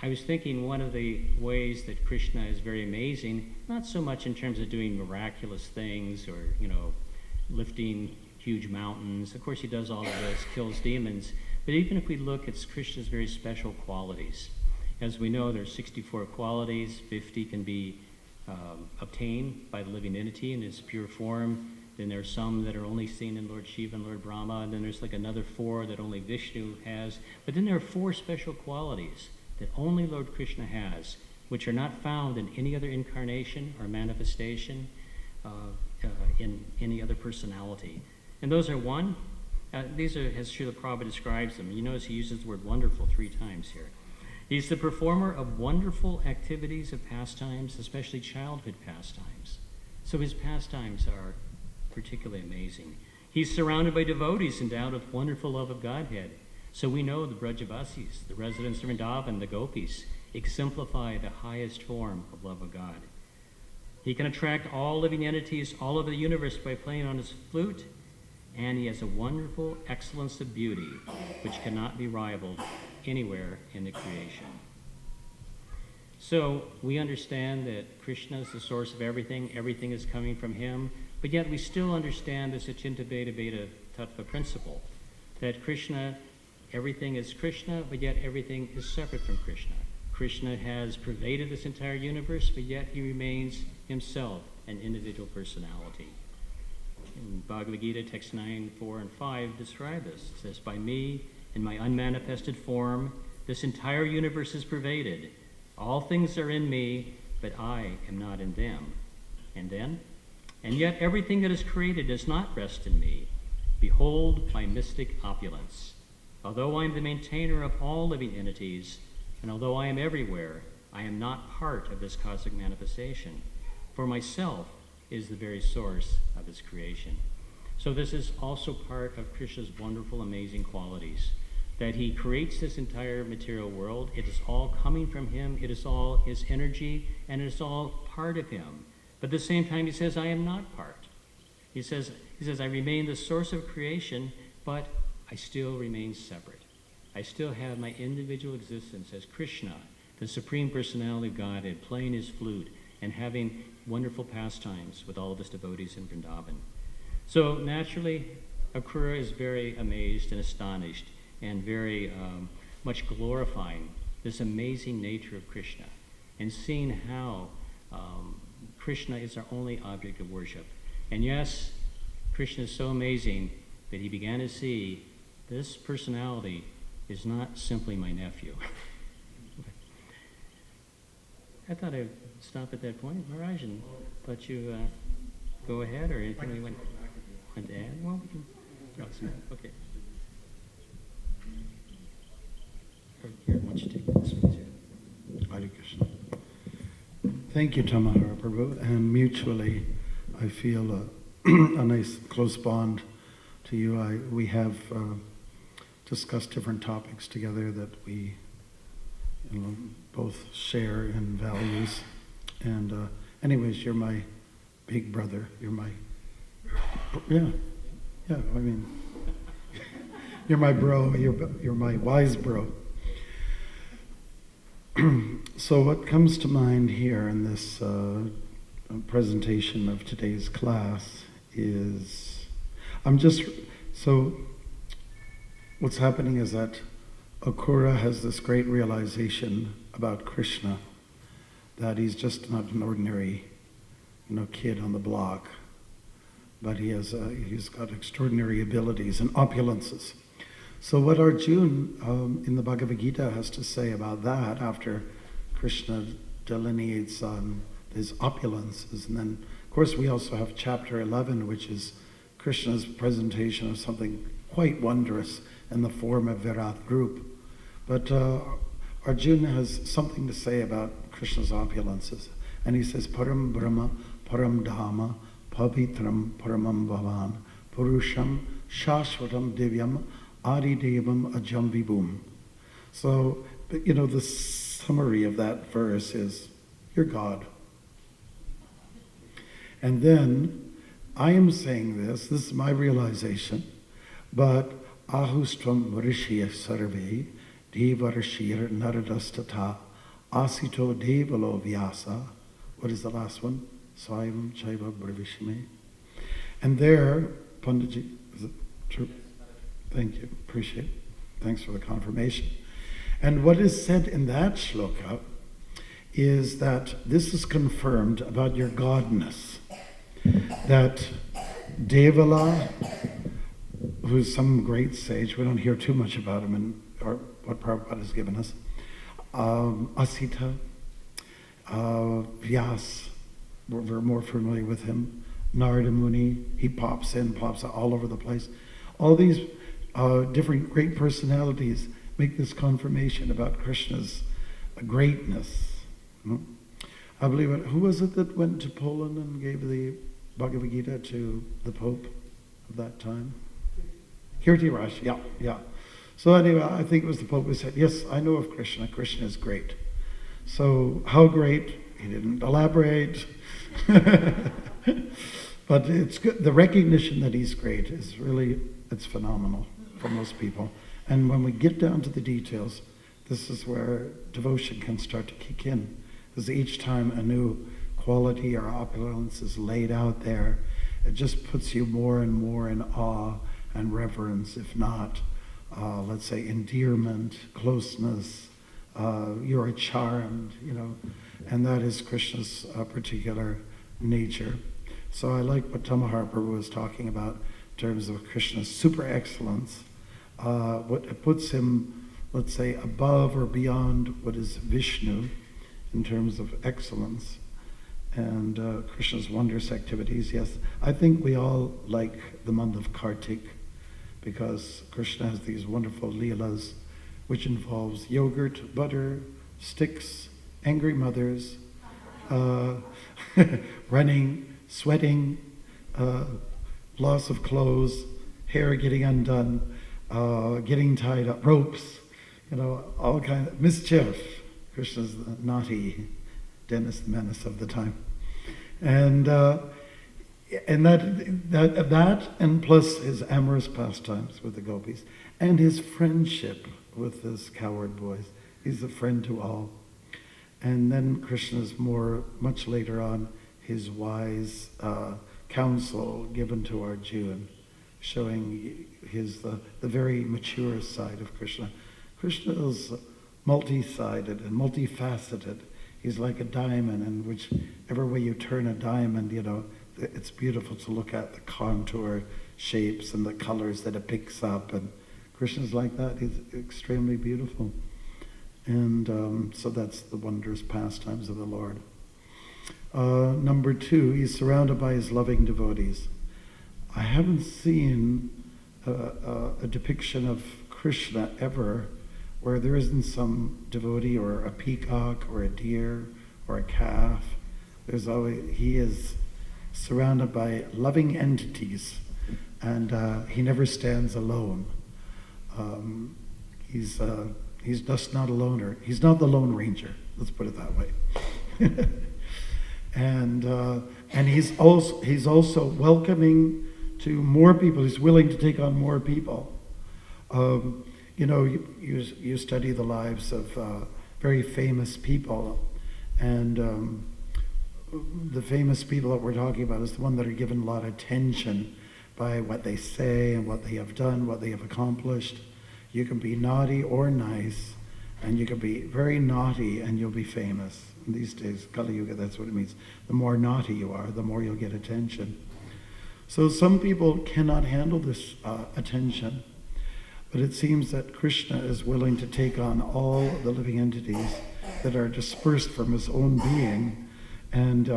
I was thinking one of the ways that Krishna is very amazing, not so much in terms of doing miraculous things or, lifting huge mountains. Of course, he does all of this, kills demons. But even if we look at Krishna's very special qualities, as we know, there are 64 qualities. 50 can be obtained by the living entity in its pure form. Then there are some that are only seen in Lord Shiva and Lord Brahma, and then there's like another 4 that only Vishnu has. But then there are 4 special qualities that only Lord Krishna has, which are not found in any other incarnation or manifestation in any other personality. And those are one, these are as Srila Prabhupada describes them. You notice he uses the word wonderful 3 times here. He's the performer of wonderful activities of pastimes, especially childhood pastimes. So his pastimes are particularly amazing. He's surrounded by devotees endowed with wonderful love of Godhead. So we know the Brajavasis, the residents of Vrindavan, the Gopis, exemplify the highest form of love of God. He can attract all living entities all over the universe by playing on his flute, and he has a wonderful excellence of beauty which cannot be rivaled anywhere in the creation. So we understand that Krishna is the source of everything is coming from him, but yet we still understand this Achinta Bheda Bheda Tattva principle, that Krishna, everything is Krishna, but yet everything is separate from Krishna. Krishna has pervaded this entire universe, but yet he remains himself an individual personality. In Bhagavad Gita, text 9, 4, and 5 describe this. It says, by me, in my unmanifested form, this entire universe is pervaded. All things are in me, but I am not in them. And then, and yet everything that is created does not rest in me. Behold my mystic opulence. Although I am the maintainer of all living entities, and although I am everywhere, I am not part of this cosmic manifestation. For myself is the very source of its creation. So this is also part of Krishna's wonderful, amazing qualities, that he creates this entire material world. It is all coming from him. It is all his energy, and it is all part of him. But at the same time, he says, I am not part. He says, I remain the source of creation, but I still remain separate. I still have my individual existence as Krishna, the Supreme Personality of Godhead, playing his flute and having wonderful pastimes with all of his devotees in Vrindavan. So naturally, Akrura is very amazed and astonished and very much glorifying this amazing nature of Krishna and seeing how Krishna is our only object of worship. And yes, Krishna is so amazing that he began to see this personality is not simply my nephew. I thought I'd stop at that point, Maharaj, and let you go ahead, or anything you want to add? Well, we can throw some. Okay. Or here, why don't you take this one too? Hare Krishna. Thank you, Tamahara Prabhu, and mutually, I feel a nice close bond to you. We have discussed different topics together that we both share in values. And anyways, you're my big brother. You're my, yeah, I mean, you're my bro. You're my wise bro. So what comes to mind here in this presentation of today's class is, what's happening is that Akrura has this great realization about Krishna, that he's just not an ordinary, kid on the block, but he's got extraordinary abilities and opulences. So what Arjuna in the Bhagavad Gita has to say about that, after Krishna delineates his opulences, and then of course we also have chapter 11, which is Krishna's presentation of something quite wondrous in the form of Virat group. But Arjuna has something to say about Krishna's opulences. And he says, Param Brahma, Param Dhamma, Pavitram, Paramam Bhavan, Purusham, Shashvatam Divyam, Adi Devam, Ajam Vibhum. So, the summary of that verse is, you're God. And then, I am saying this is my realization, but Ahustvam Varishya Sarve, Devarashir Naradastata, Asito Devalo Vyasa. What is the last one? Saivam Chaiva Bravishime. And there, Panditji, is it true? Thank you, appreciate it. Thanks for the confirmation. And what is said in that shloka is that this is confirmed about your godness, that Devala, who's some great sage. We don't hear too much about him or what Prabhupada has given us. Asita, Vyas, we're more familiar with him. Narada Muni, he pops out all over the place. All these different great personalities make this confirmation about Krishna's greatness. I believe who was it that went to Poland and gave the Bhagavad Gita to the Pope of that time? Kirtiraj, yeah. So anyway, I think it was the Pope who said, yes, I know of Krishna. Krishna is great. So how great? He didn't elaborate. But it's good. The recognition that he's great is really, it's phenomenal for most people. And when we get down to the details, this is where devotion can start to kick in. Because each time a new quality or opulence is laid out there, it just puts you more and more in awe and reverence, if not, let's say, endearment, closeness. You are charmed, and that is Krishna's particular nature. So I like what Tamahar Prabhu was talking about in terms of Krishna's super excellence. What it puts him, let's say, above or beyond what is Vishnu in terms of excellence. And Krishna's wondrous activities, yes. I think we all like the month of Kartik because Krishna has these wonderful leelas which involves yogurt, butter, sticks, angry mothers, running, sweating, loss of clothes, hair getting undone, getting tied up, ropes, all kinds of mischief. Krishna's the naughty Dennis Menace of the time. And that and plus his amorous pastimes with the gopis and his friendship with those coward boys. He's a friend to all. And then Krishna's much later on, his wise counsel given to Arjuna, showing the very mature side of Krishna. Krishna is multi-sided and multifaceted. He's like a diamond, and whichever way you turn a diamond, it's beautiful to look at the contour shapes and the colors that it picks up. And Krishna's like that. He's extremely beautiful. And so that's the wondrous pastimes of the Lord. Number 2, he's surrounded by his loving devotees. I haven't seen a depiction of Krishna ever where there isn't some devotee or a peacock or a deer or a calf. He is surrounded by loving entities, and he never stands alone. He's just not a loner. He's not the Lone Ranger. Let's put it that way. And he's also welcoming to more people. He's willing to take on more people. You study the lives of very famous people, and the famous people that we're talking about is the one that are given a lot of attention by what they say and what they have done, what they have accomplished. You can be naughty or nice, and you can be very naughty and you'll be famous. In these days, Kali Yuga, that's what it means. The more naughty you are, the more you'll get attention. So some people cannot handle this attention, but it seems that Krishna is willing to take on all the living entities that are dispersed from his own being, and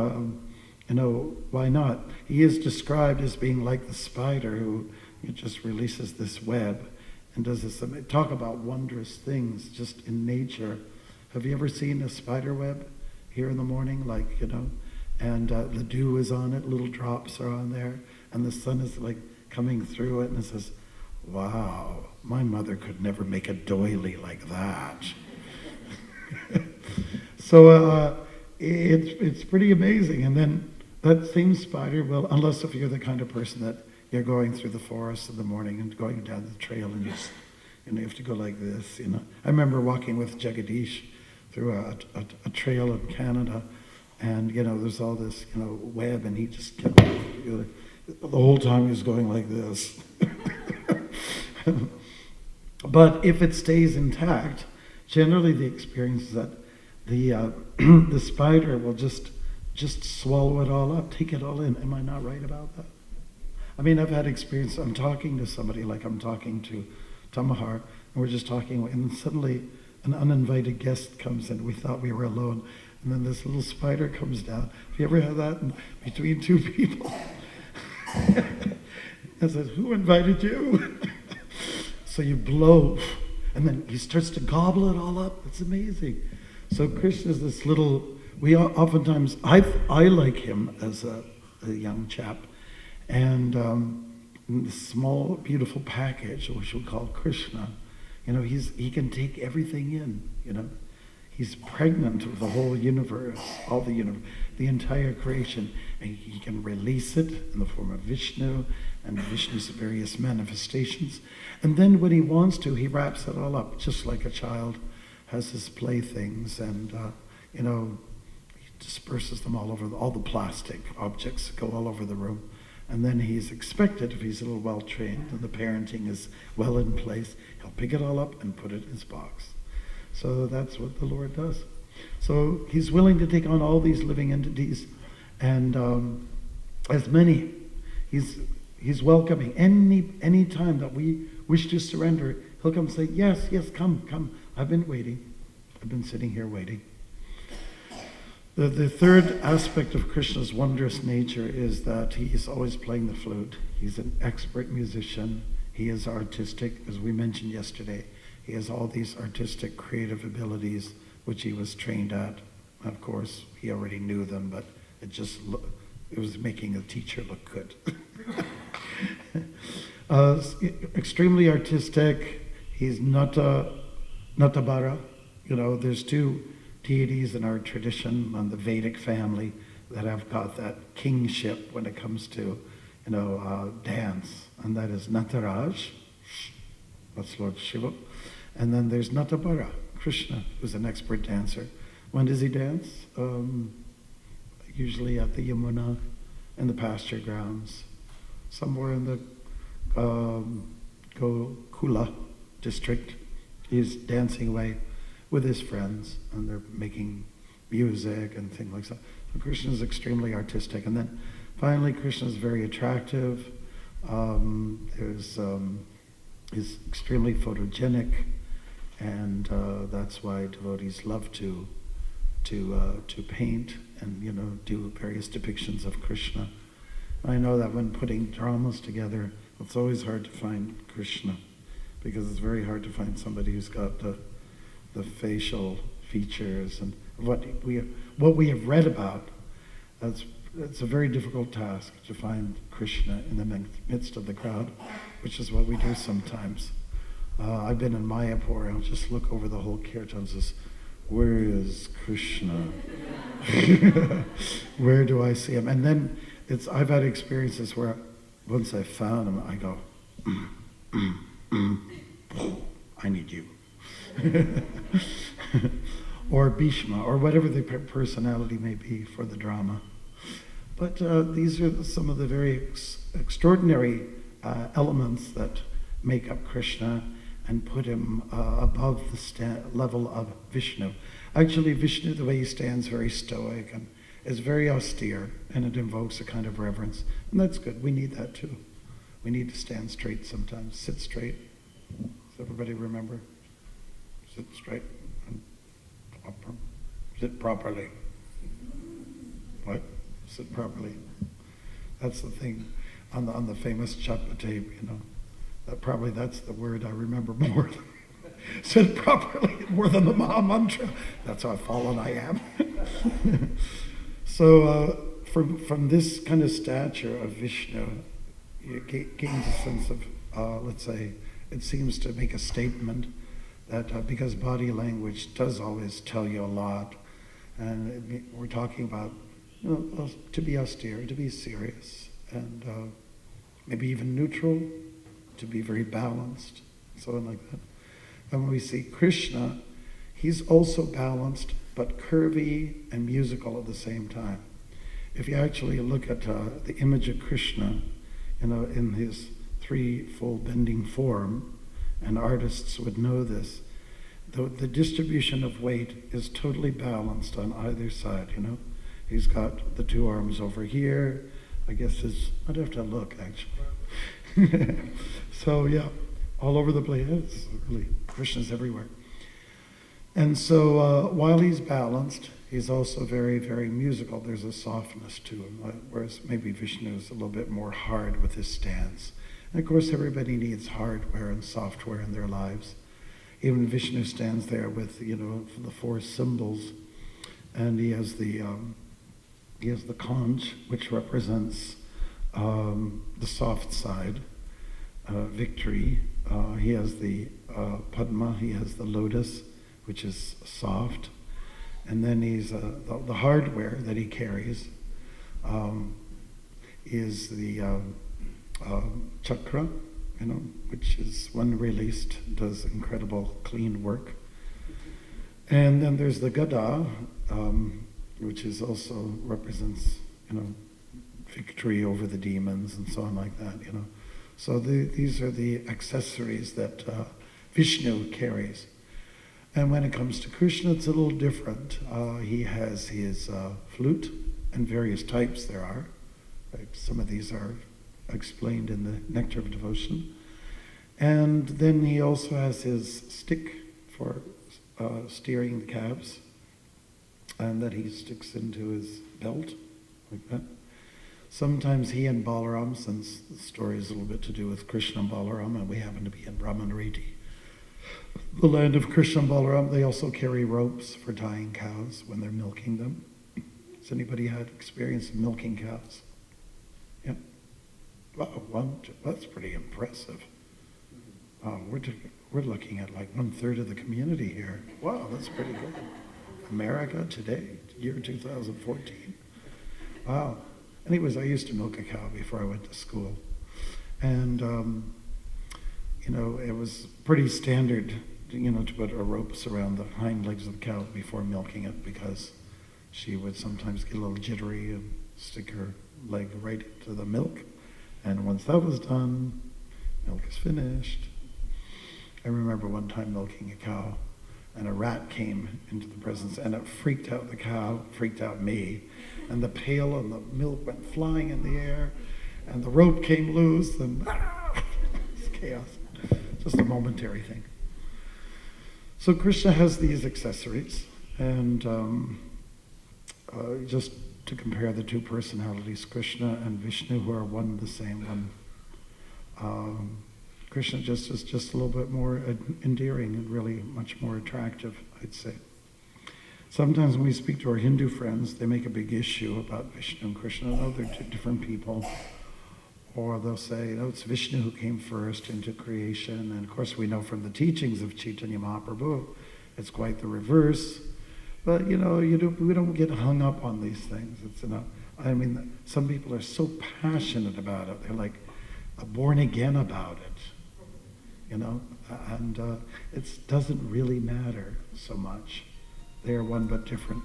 why not? He is described as being like the spider who just releases this web and does this. Talk about wondrous things just in nature. Have you ever seen a spider web here in the morning, and the dew is on it, little drops are on there, and the sun is coming through it, and it says, wow, my mother could never make a doily like that. So it's pretty amazing. And then that same spider will, unless if you're the kind of person that you're going through the forest in the morning and going down the trail and you have to go like this. I remember walking with Jagadish through a trail in Canada, and there's all this web, and he just kept the whole time he was going like this. But if it stays intact, generally the experience is that the spider will just swallow it all up, take it all in. Am I not right about that? I mean, I've had experience, I'm talking to somebody, like I'm talking to Tamahar, and we're just talking, and suddenly an uninvited guest comes in. We thought we were alone, and then this little spider comes down. Have you ever had that between two people? I said, who invited you? So you blow, and then he starts to gobble it all up. It's amazing. So Krishna's this little, we oftentimes, I like him as a young chap, and in this small, beautiful package, which we call Krishna, he can take everything in, He's pregnant with the whole universe, the entire creation, and he can release it in the form of Vishnu and Vishnu's various manifestations. And then when he wants to, he wraps it all up, just like a child has his playthings, and he disperses them all over, all the plastic objects go all over the room. And then he's expected, if he's a little well-trained and the parenting is well in place, he'll pick it all up and put it in his box. So that's what the Lord does. So he's willing to take on all these living entities, and as many, he's welcoming. Any time that we wish to surrender, he'll come and say, yes, come. I've been waiting. I've been sitting here waiting. The third aspect of Krishna's wondrous nature is that he is always playing the flute. He's an expert musician. He is artistic, as we mentioned yesterday. He has all these artistic, creative abilities, which he was trained at. Of course, he already knew them, but it was making a teacher look good. Extremely artistic. He's Natabara. There's two deities in our tradition, on the Vedic family, that have got that kingship when it comes to, dance, and that is Nataraj, that's Lord Shiva, and then there's Natabara, Krishna, who's an expert dancer. When does he dance? Usually at the Yamuna, in the pasture grounds, somewhere in the Gokula district. He's dancing away with his friends, and they're making music and things like that. So Krishna is extremely artistic. And then finally, Krishna is very attractive. He's extremely photogenic, and that's why devotees love to paint and do various depictions of Krishna. I know that when putting dramas together, it's always hard to find Krishna, because it's very hard to find somebody who's got the facial features and what we have read about. It's a very difficult task to find Krishna in the midst of the crowd, which is what we do sometimes. I've been in Mayapur, and I'll just look over the whole kirtan and says, where is Krishna? Where do I see him? And then I've had experiences where once I found him, I go, I need you. Or Bhishma, or whatever the personality may be for the drama. But these are some of the very extraordinary elements that make up Krishna and put him above the level of Vishnu. Actually, Vishnu, the way he stands, very stoic and is very austere, and it invokes a kind of reverence. And that's good. We need that too. We need to stand straight sometimes. Sit straight. Does everybody remember? Sit straight and proper. Sit properly. What? Sit properly. That's the thing on the famous chapter tape, that's the word I remember more. Sit properly more than the Maha Mantra. That's how fallen I am. So from this kind of stature of Vishnu, you gains a sense of, let's say, it seems to make a statement that because body language does always tell you a lot, and we're talking about to be austere, to be serious, and maybe even neutral, to be very balanced, so on like that. And when we see Krishna, he's also balanced, but curvy and musical at the same time. If you actually look at the image of Krishna, in his threefold bending form, and artists would know this, the distribution of weight is totally balanced on either side, He's got the two arms over here, I guess I'd have to look actually. So yeah, all over the place. It's really, Krishna's everywhere. And so while he's balanced, he's also very, very musical. There's a softness to him, whereas maybe Vishnu is a little bit more hard with his stance. And of course, everybody needs hardware and software in their lives. Even Vishnu stands there with, the four symbols, and he has the conch, which represents the soft side, victory. He has the Padma. He has the lotus, which is soft, and then he's the hardware that he carries is the chakra, which is when released does incredible clean work. And then there's the gada, which is also represents victory over the demons and so on like that. So these are the accessories that Vishnu carries. And when it comes to Krishna, it's a little different. He has his flute, and various types there are. Right? Some of these are explained in the Nectar of Devotion. And then he also has his stick for steering the calves, and that he sticks into his belt, like that. Sometimes he and Balaram, since the story is a little bit to do with Krishna and Balaram, and we happen to be in Brahmanariti, the land of Krishna and Balaram, they also carry ropes for tying cows when they're milking them. Has anybody had experience of milking cows? Yeah. Wow, that's pretty impressive. Wow, we're looking at like 1/3 of the community here. Wow, that's pretty good. America today, year 2014. Wow. Anyways, I used to milk a cow before I went to school. And, it was pretty standard, to put ropes around the hind legs of the cow before milking it, because she would sometimes get a little jittery and stick her leg right into the milk. And once that was done, milk is finished. I remember one time milking a cow, and a rat came into the presence, and it freaked out the cow, freaked out me, and the pail and the milk went flying in the air, and the rope came loose, and it's chaos. Just a momentary thing. So Krishna has these accessories, and just to compare the two personalities, Krishna and Vishnu, who are one and the same one. Krishna is just a little bit more endearing and really much more attractive, I'd say. Sometimes when we speak to our Hindu friends, they make a big issue about Vishnu and Krishna. Oh, they're two different people. Or they'll say, it's Vishnu who came first into creation. And of course, we know from the teachings of Chaitanya Mahaprabhu, it's quite the reverse. But, we don't get hung up on these things. Some people are so passionate about it. They're like born again about it. And it doesn't really matter so much. They are one but different.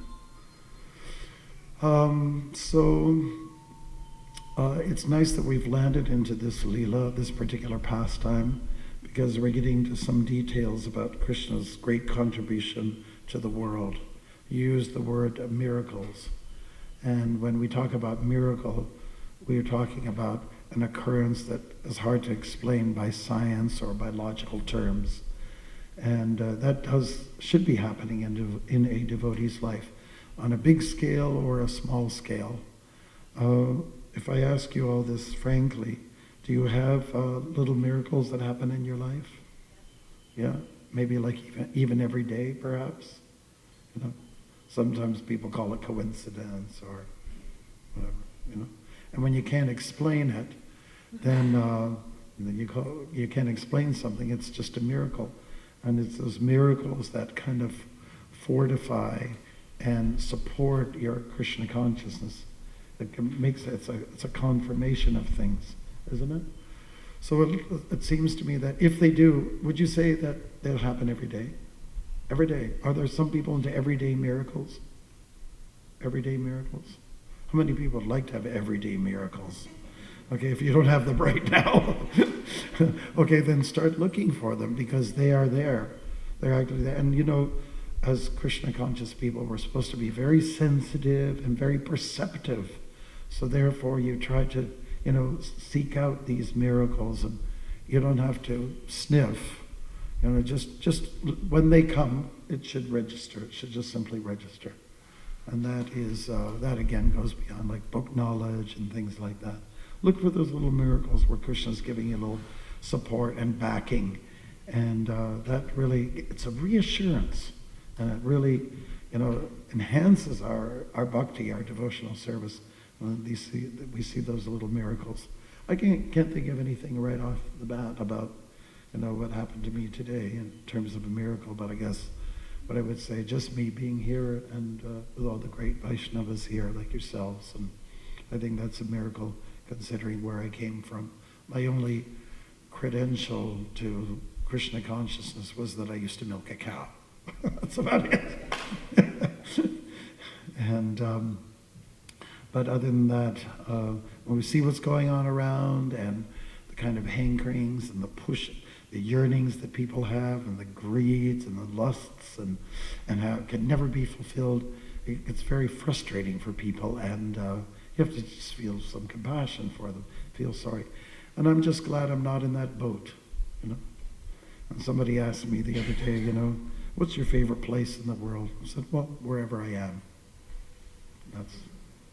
It's nice that we've landed into this Leela, this particular pastime, because we're getting to some details about Krishna's great contribution to the world. You use the word miracles. And when we talk about miracle, we are talking about an occurrence that is hard to explain by science or by logical terms. And that should be happening in a devotee's life, on a big scale or a small scale. If I ask you all this frankly, do you have little miracles that happen in your life? Yeah, maybe like even every day, perhaps. Sometimes people call it coincidence or whatever. And when you can't explain it, then you can't explain something. It's just a miracle. And it's those miracles that kind of fortify and support your Krishna consciousness. It's a confirmation of things, isn't it? So it seems to me that if they do, would you say that they'll happen every day? Every day. Are there some people into everyday miracles? Everyday miracles? How many people would like to have everyday miracles? Okay, if you don't have them right now, okay, then start looking for them, because they are there. They're actually there. And as Krishna conscious people, we're supposed to be very sensitive and very perceptive So therefore you try to, seek out these miracles, and you don't have to sniff. Just when they come, it should register. It should just simply register. And that is, that again goes beyond like book knowledge and things like that. Look for those little miracles where Krishna's giving you a little support and backing. And that really, it's a reassurance. And it really, enhances our bhakti, our devotional service. When we see those little miracles. I can't think of anything right off the bat about, what happened to me today in terms of a miracle, but I guess what I would say, just me being here and with all the great Vaishnavas here like yourselves, and I think that's a miracle considering where I came from. My only credential to Krishna consciousness was that I used to milk a cow. That's about it. And but other than that, when we see what's going on around and the kind of hankerings and the yearnings that people have, and the greeds and the lusts, and how it can never be fulfilled, it's very frustrating for people, and you have to just feel some compassion for them, feel sorry. And I'm just glad I'm not in that boat, And somebody asked me the other day, what's your favorite place in the world? I said, well, wherever I am. That's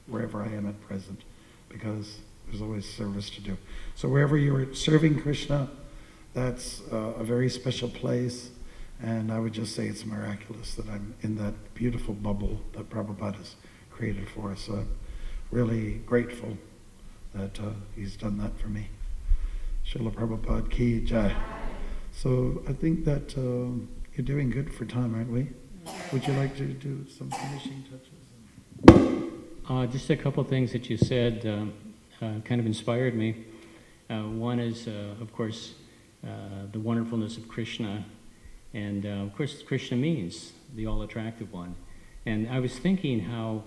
wherever I am at present, because there's always service to do. So wherever you're serving Krishna, that's a very special place, and I would just say it's miraculous that I'm in that beautiful bubble that Prabhupada has created for us. So I'm really grateful that he's done that for me. Srila Prabhupada ki jai. So I think that you're doing good for time, aren't we? Would you like to do some finishing touches? Just a couple of things that you said kind of inspired me. One is, of course, the wonderfulness of Krishna. And, of course, Krishna means the all-attractive one. And I was thinking how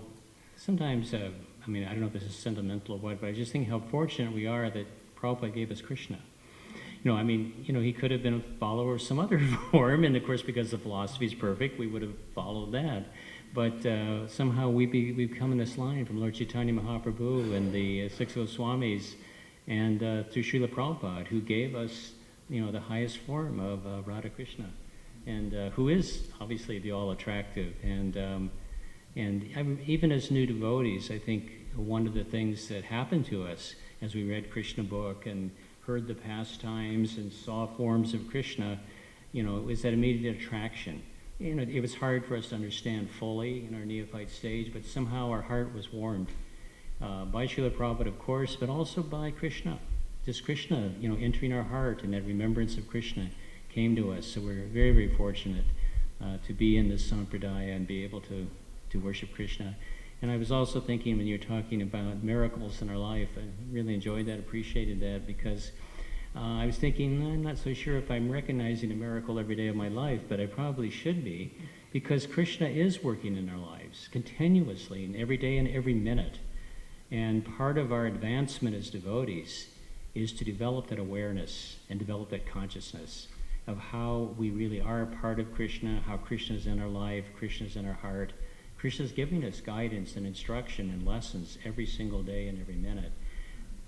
sometimes, I don't know if this is sentimental or what, but I just think how fortunate we are that Prabhupada gave us Krishna. He could have been a follower of some other form, and of course, because the philosophy is perfect, we would have followed that. But somehow we've come in this line from Lord Chaitanya Mahaprabhu and the six Goswamis, and through Srila Prabhupada, who gave us, the highest form of Radha Krishna, and who is obviously the all-attractive. And even as new devotees, I think one of the things that happened to us as we read Krishna book and heard the pastimes and saw forms of Krishna, was that immediate attraction. It was hard for us to understand fully in our neophyte stage, but somehow our heart was warmed by Srila Prabhupada, of course, but also by Krishna. Just Krishna, entering our heart, and that remembrance of Krishna came to us. So we're very, very fortunate to be in this sampradaya and be able to worship Krishna. And I was also thinking, when you're talking about miracles in our life, I really enjoyed that, appreciated that, because I was thinking, I'm not so sure if I'm recognizing a miracle every day of my life, but I probably should be, because Krishna is working in our lives continuously, and every day and every minute. And part of our advancement as devotees is to develop that awareness and develop that consciousness of how we really are a part of Krishna, how Krishna is in our life, Krishna is in our heart. Krishna is giving us guidance and instruction and lessons every single day and every minute.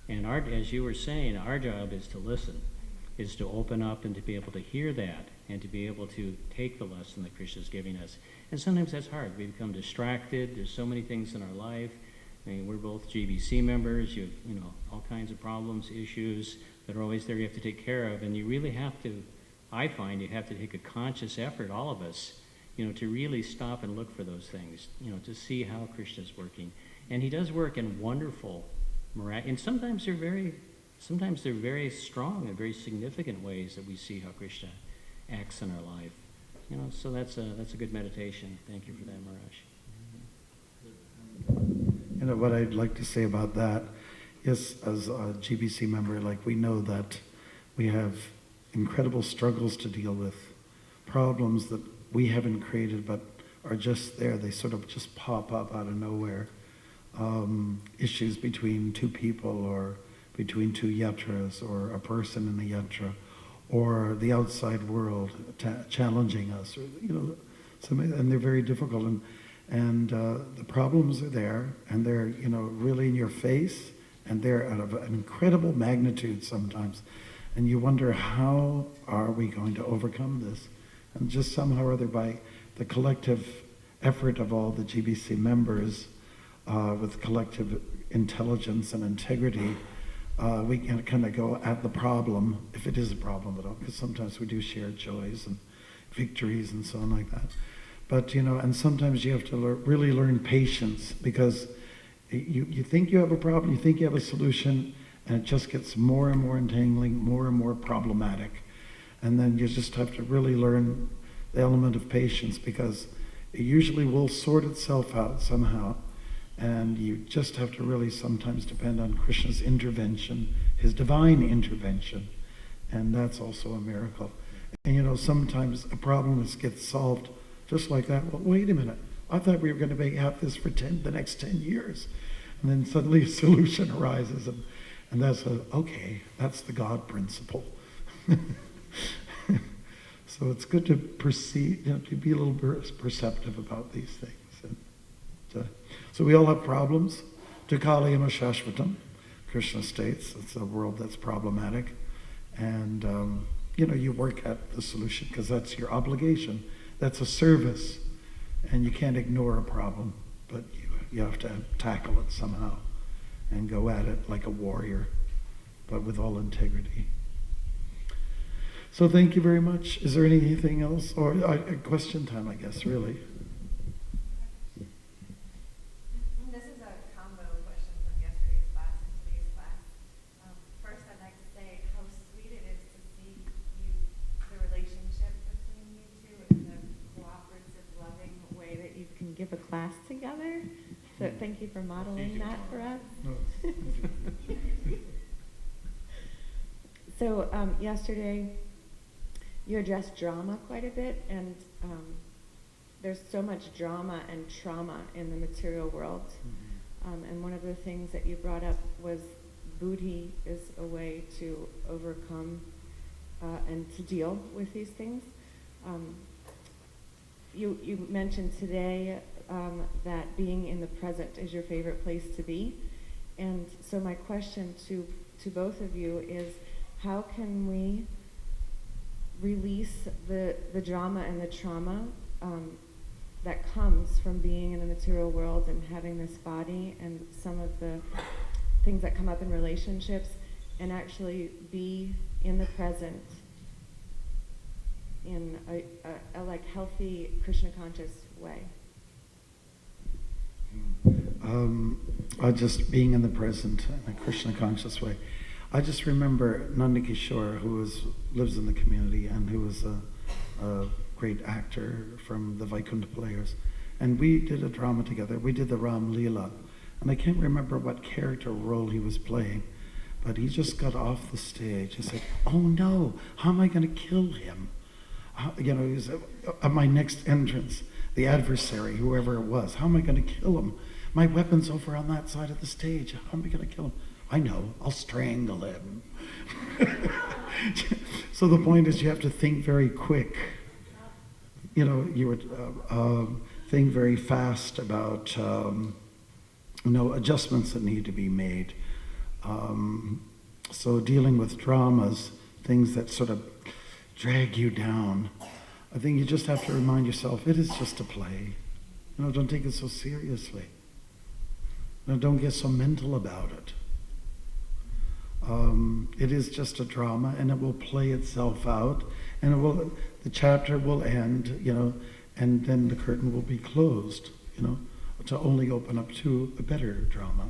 And as you were saying, our job is to listen, is to open up and to be able to hear that and to be able to take the lesson that Krishna is giving us. And sometimes that's hard. We become distracted. There's so many things in our life. We're both GBC members. You have, all kinds of problems, issues that are always there you have to take care of. And you really have to, I find, you have to take a conscious effort, all of us, to really stop and look for those things, to see how Krishna is working. And he does work in wonderful, and sometimes they're very strong and very significant ways that we see how Krishna acts in our life. So that's a good meditation. Thank you for that, Maharaj. What I'd like to say about that is, as a GBC member, we know that we have incredible struggles to deal with, problems that we haven't created but are just there. They sort of just pop up out of nowhere. Issues between two people, or between two yatras, or a person in the yatra, or the outside world challenging us, and they're very difficult. And the problems are there, and they're, you know, really in your face, and they're of an incredible magnitude sometimes. And you wonder, how are we going to overcome this? And just somehow or other, by the collective effort of all the GBC members, with collective intelligence and integrity, we can kind of go at the problem, if it is a problem at all, because sometimes we do share joys and victories and so on like that. But, you know, and sometimes you have to really learn patience, because you think you have a problem, you think you have a solution, and it just gets more and more entangling, more and more problematic. And then you just have to really learn the element of patience, because it usually will sort itself out somehow. And you just have to really sometimes depend on Krishna's intervention, his divine intervention. And that's also a miracle. And, you know, sometimes a problem gets solved just like that. Well, wait a minute. I thought we were going to have this for the next 10 years. And then suddenly a solution arises. And that's okay, that's the God principle. So it's good to perceive, you know, to be a little perceptive about these things. And, so we all have problems. Dukkhalayama Shashvatam, Krishna states, it's a world that's problematic. And, you know, you work at the solution, because that's your obligation. That's a service. And you can't ignore a problem, but you have to tackle it somehow and go at it like a warrior, but with all integrity. So thank you very much. Is there anything else? Or question time, I guess, really. This is a combo question from yesterday's class and today's class. First, I'd like to say how sweet it is to see the relationship between you two and the cooperative, loving way that you can give a class together. So thank you for modeling that for us. So yesterday, you addressed drama quite a bit, and there's so much drama and trauma in the material world. And one of the things that you brought up was buddhi is a way to overcome and to deal with these things. You mentioned today that being in the present is your favorite place to be. And so my question to both of you is, how can we release the drama and the trauma that comes from being in the material world and having this body and some of the things that come up in relationships, and actually be in the present in a like healthy Krishna conscious way? Just being in the present in a Krishna conscious way. I just remember Nanda Kishore, who lives in the community and who was a great actor from the Vaikuntha Players. And we did a drama together. We did the Ram Leela. And I can't remember what character role he was playing, but he just got off the stage and said, oh no, how am I going to kill him? You know, he was at my next entrance, the adversary, whoever it was, how am I going to kill him? My weapon's over on that side of the stage. How am I going to kill him? I know, I'll strangle him. So the point is, you have to think very quick. You know, you would think very fast about, adjustments that need to be made. So dealing with dramas, things that sort of drag you down, I think you just have to remind yourself, it is just a play. You know, don't take it so seriously. You know, don't get so mental about it. It is just a drama, and it will play itself out, and the chapter will end, you know, and then the curtain will be closed, you know, to only open up to a better drama.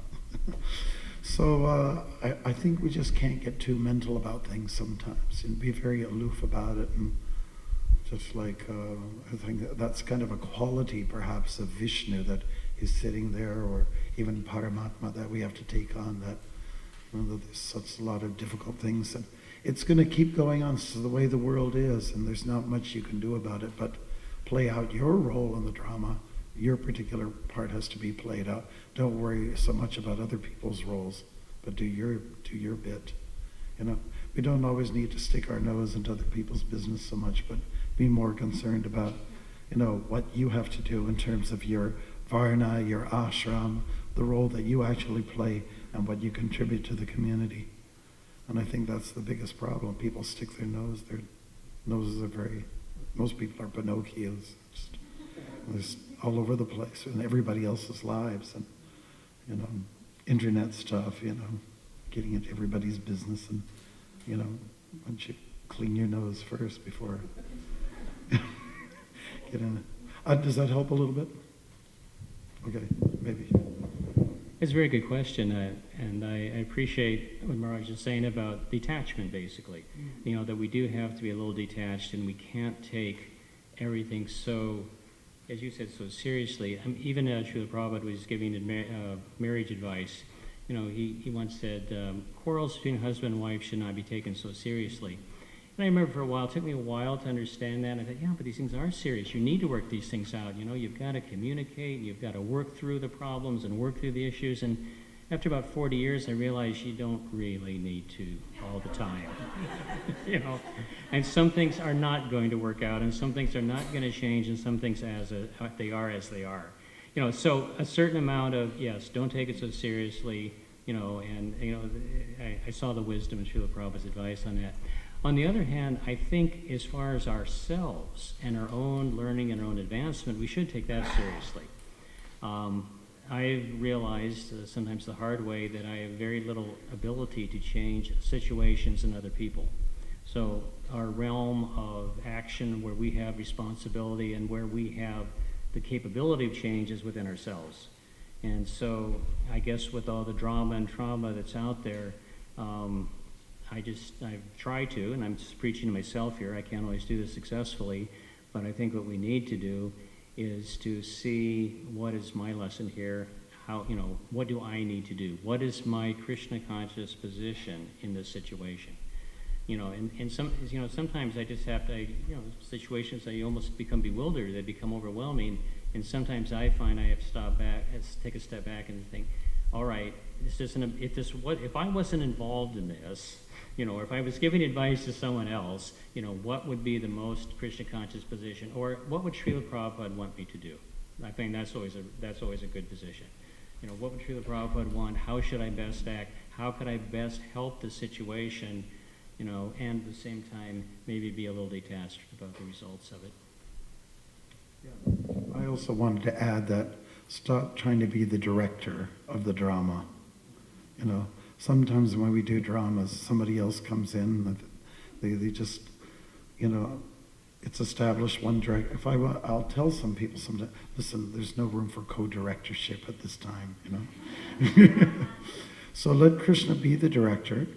So I think we just can't get too mental about things sometimes, and be very aloof about it, and just like I think that's kind of a quality perhaps of Vishnu, that he's sitting there, or even Paramatma, that we have to take on, that there's such a lot of difficult things, and it's going to keep going on. This is the way the world is, and there's not much you can do about it, but play out your role in the drama. Your particular part has to be played out. Don't worry so much about other people's roles, but do your bit. You know, we don't always need to stick our nose into other people's business so much, but be more concerned about, what you have to do in terms of your varna, your ashram, the role that you actually play and what you contribute to the community. And I think that's the biggest problem. People stick their noses are most people are Pinocchios, just all over the place in everybody else's lives, and internet stuff, getting into everybody's business, and why don't you clean your nose first before get in it. Does that help a little bit? Okay, maybe. It's a very good question, and I appreciate what Maharaj is saying about detachment, basically. That we do have to be a little detached, and we can't take everything so, as you said, so seriously. Even Srila Prabhupada was giving marriage advice. He once said, quarrels between husband and wife should not be taken so seriously. And I remember for a while, it took me a while to understand that. I thought, yeah, but these things are serious. You need to work these things out. You've got to communicate, you've got to work through the problems and work through the issues. And after about 40 years, I realized you don't really need to all the time. And some things are not going to work out, and some things are not going to change, and some things they are as they are. So a certain amount of, yes, don't take it so seriously, I saw the wisdom in Srila Prabhupada's advice on that. On the other hand, I think as far as ourselves and our own learning and our own advancement, we should take that seriously. I've realized sometimes the hard way that I have very little ability to change situations and other people. So our realm of action where we have responsibility and where we have the capability of change is within ourselves. And so I guess with all the drama and trauma that's out there, I've tried to, and I'm just preaching to myself here, I can't always do this successfully, but I think what we need to do is to see what is my lesson here, what do I need to do? What is my Krishna conscious position in this situation? And sometimes I just have to, situations I almost become bewildered, they become overwhelming, and sometimes I find I have to stop back, take a step back and think, all right, if I wasn't involved in this, or if I was giving advice to someone else, what would be the most Krishna conscious position, or what would Srila Prabhupada want me to do? I think that's always a good position. What would Srila Prabhupada want? How should I best act? How could I best help the situation? And at the same time, maybe be a little detached about the results of it. Yeah. I also wanted to add that stop trying to be the director of the drama. Sometimes when we do dramas, somebody else comes in, they just, it's established one director. I'll tell some people sometimes, listen, there's no room for co-directorship at this time, So let Krishna be the director,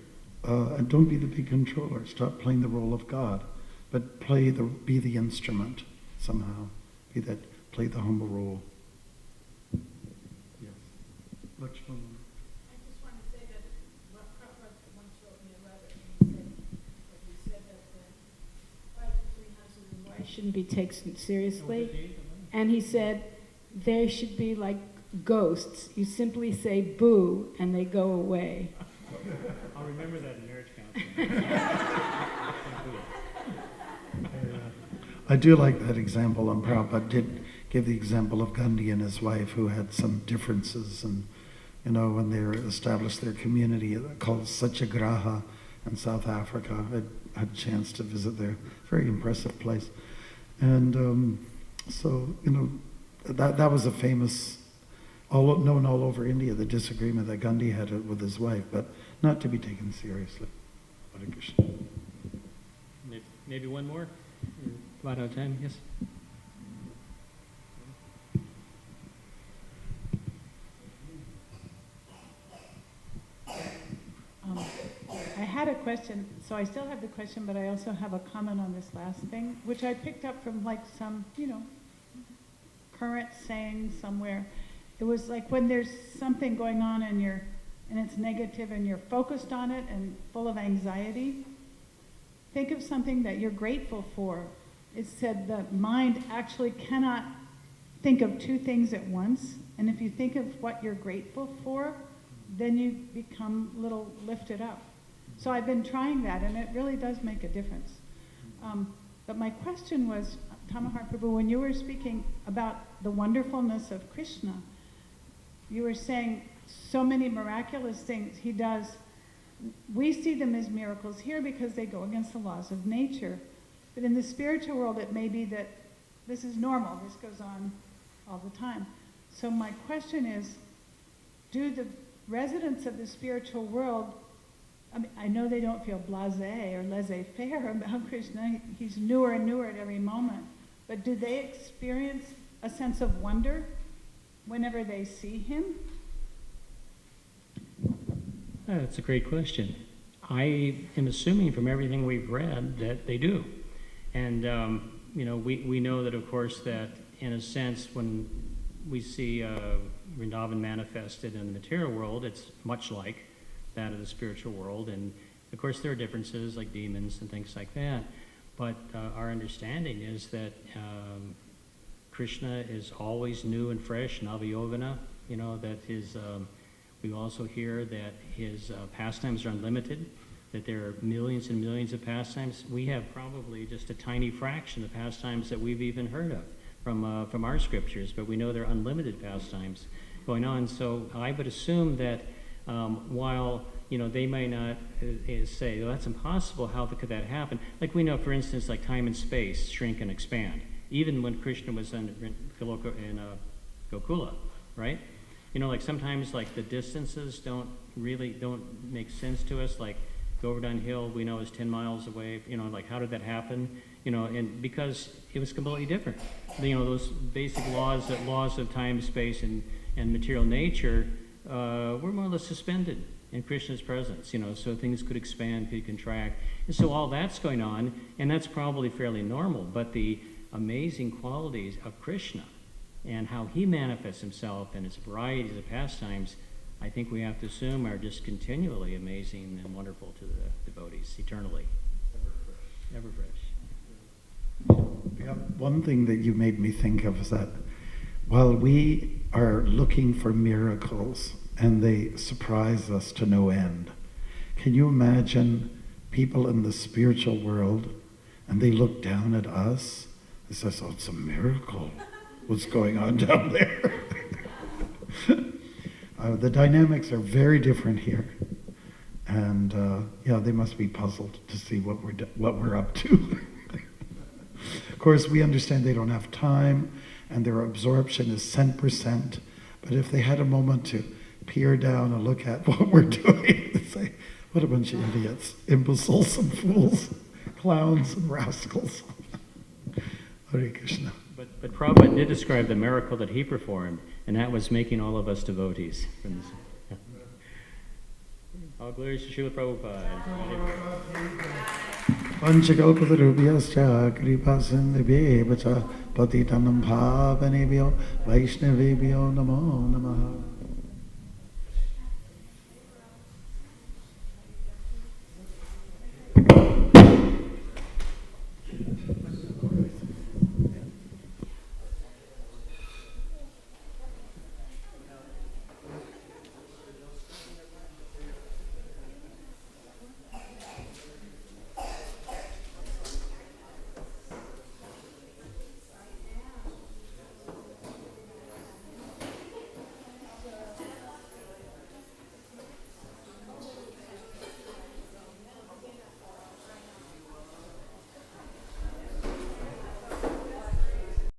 and don't be the big controller. Stop playing the role of God, but be the instrument somehow. Play the humble role. Yes. Lakshmana. Shouldn't be taken seriously. And he said they should be like ghosts. You simply say boo and they go away. I'll remember that in marriage counseling. I do like that example, and Prabhupada did give the example of Gandhi and his wife who had some differences, and when they established their community called Satyagraha in South Africa. I had a chance to visit there. Very impressive place. And that was a famous, known all over India, the disagreement that Gandhi had with his wife, but not to be taken seriously. Hare Krishna. Maybe one more? About out of time, yes? I had a question, so I still have the question, but I also have a comment on this last thing, which I picked up from some, current saying somewhere. It was like when there's something going on and it's negative and you're focused on it and full of anxiety, think of something that you're grateful for. It said the mind actually cannot think of two things at once, and if you think of what you're grateful for, then you become a little lifted up. So I've been trying that, and it really does make a difference. But my question was, Tamahar Prabhu, when you were speaking about the wonderfulness of Krishna, you were saying so many miraculous things he does. We see them as miracles here because they go against the laws of nature. But in the spiritual world, it may be that this is normal. This goes on all the time. So my question is, do the residents of the spiritual world, I mean, I know they don't feel blasé or laissez-faire about Krishna. He's newer and newer at every moment. But do they experience a sense of wonder whenever they see him? That's a great question. I am assuming from everything we've read that they do. And, we know that, of course, that in a sense, when we see Vrindavan manifested in the material world, it's much like that of the spiritual world. And, of course, there are differences like demons and things like that. But our understanding is that Krishna is always new and fresh, Navayogana, that his... we also hear that his pastimes are unlimited, that there are millions and millions of pastimes. We have probably just a tiny fraction of pastimes that we've even heard of from our scriptures, but we know there are unlimited pastimes going on. So I would assume that while they may not say, well, that's impossible, how could that happen? Like we know, for instance, like time and space shrink and expand, even when Krishna was in Gokula, right? Like sometimes like the distances don't make sense to us. Like Govardhan Hill, we know is 10 miles away. Like how did that happen? And because it was completely different. Those basic laws of time, space, and material nature were more or less suspended in Krishna's presence. So things could expand, could contract, and so all that's going on, and that's probably fairly normal. But the amazing qualities of Krishna and how he manifests himself and his varieties of pastimes, I think we have to assume are just continually amazing and wonderful to the devotees, eternally. Ever fresh. Yeah, one thing that you made me think of is that while we are looking for miracles and they surprise us to no end, can you imagine people in the spiritual world and they look down at us and say, oh, it's a miracle. What's going on down there? The dynamics are very different here, and they must be puzzled to see what we're up to. Of course, we understand they don't have time, and their absorption is 10%. But if they had a moment to peer down and look at what we're doing, they say, "What a bunch of idiots, imbeciles and fools, clowns and rascals." Hare Krishna. But Prabhupada did describe the miracle that he performed, and that was making all of us devotees. All glories to Srila Prabhupada. Panchakalpatarubhyascha kripasindhibhyevacha patitanam bhavanebhyo vaishnavebhyo namo namaha.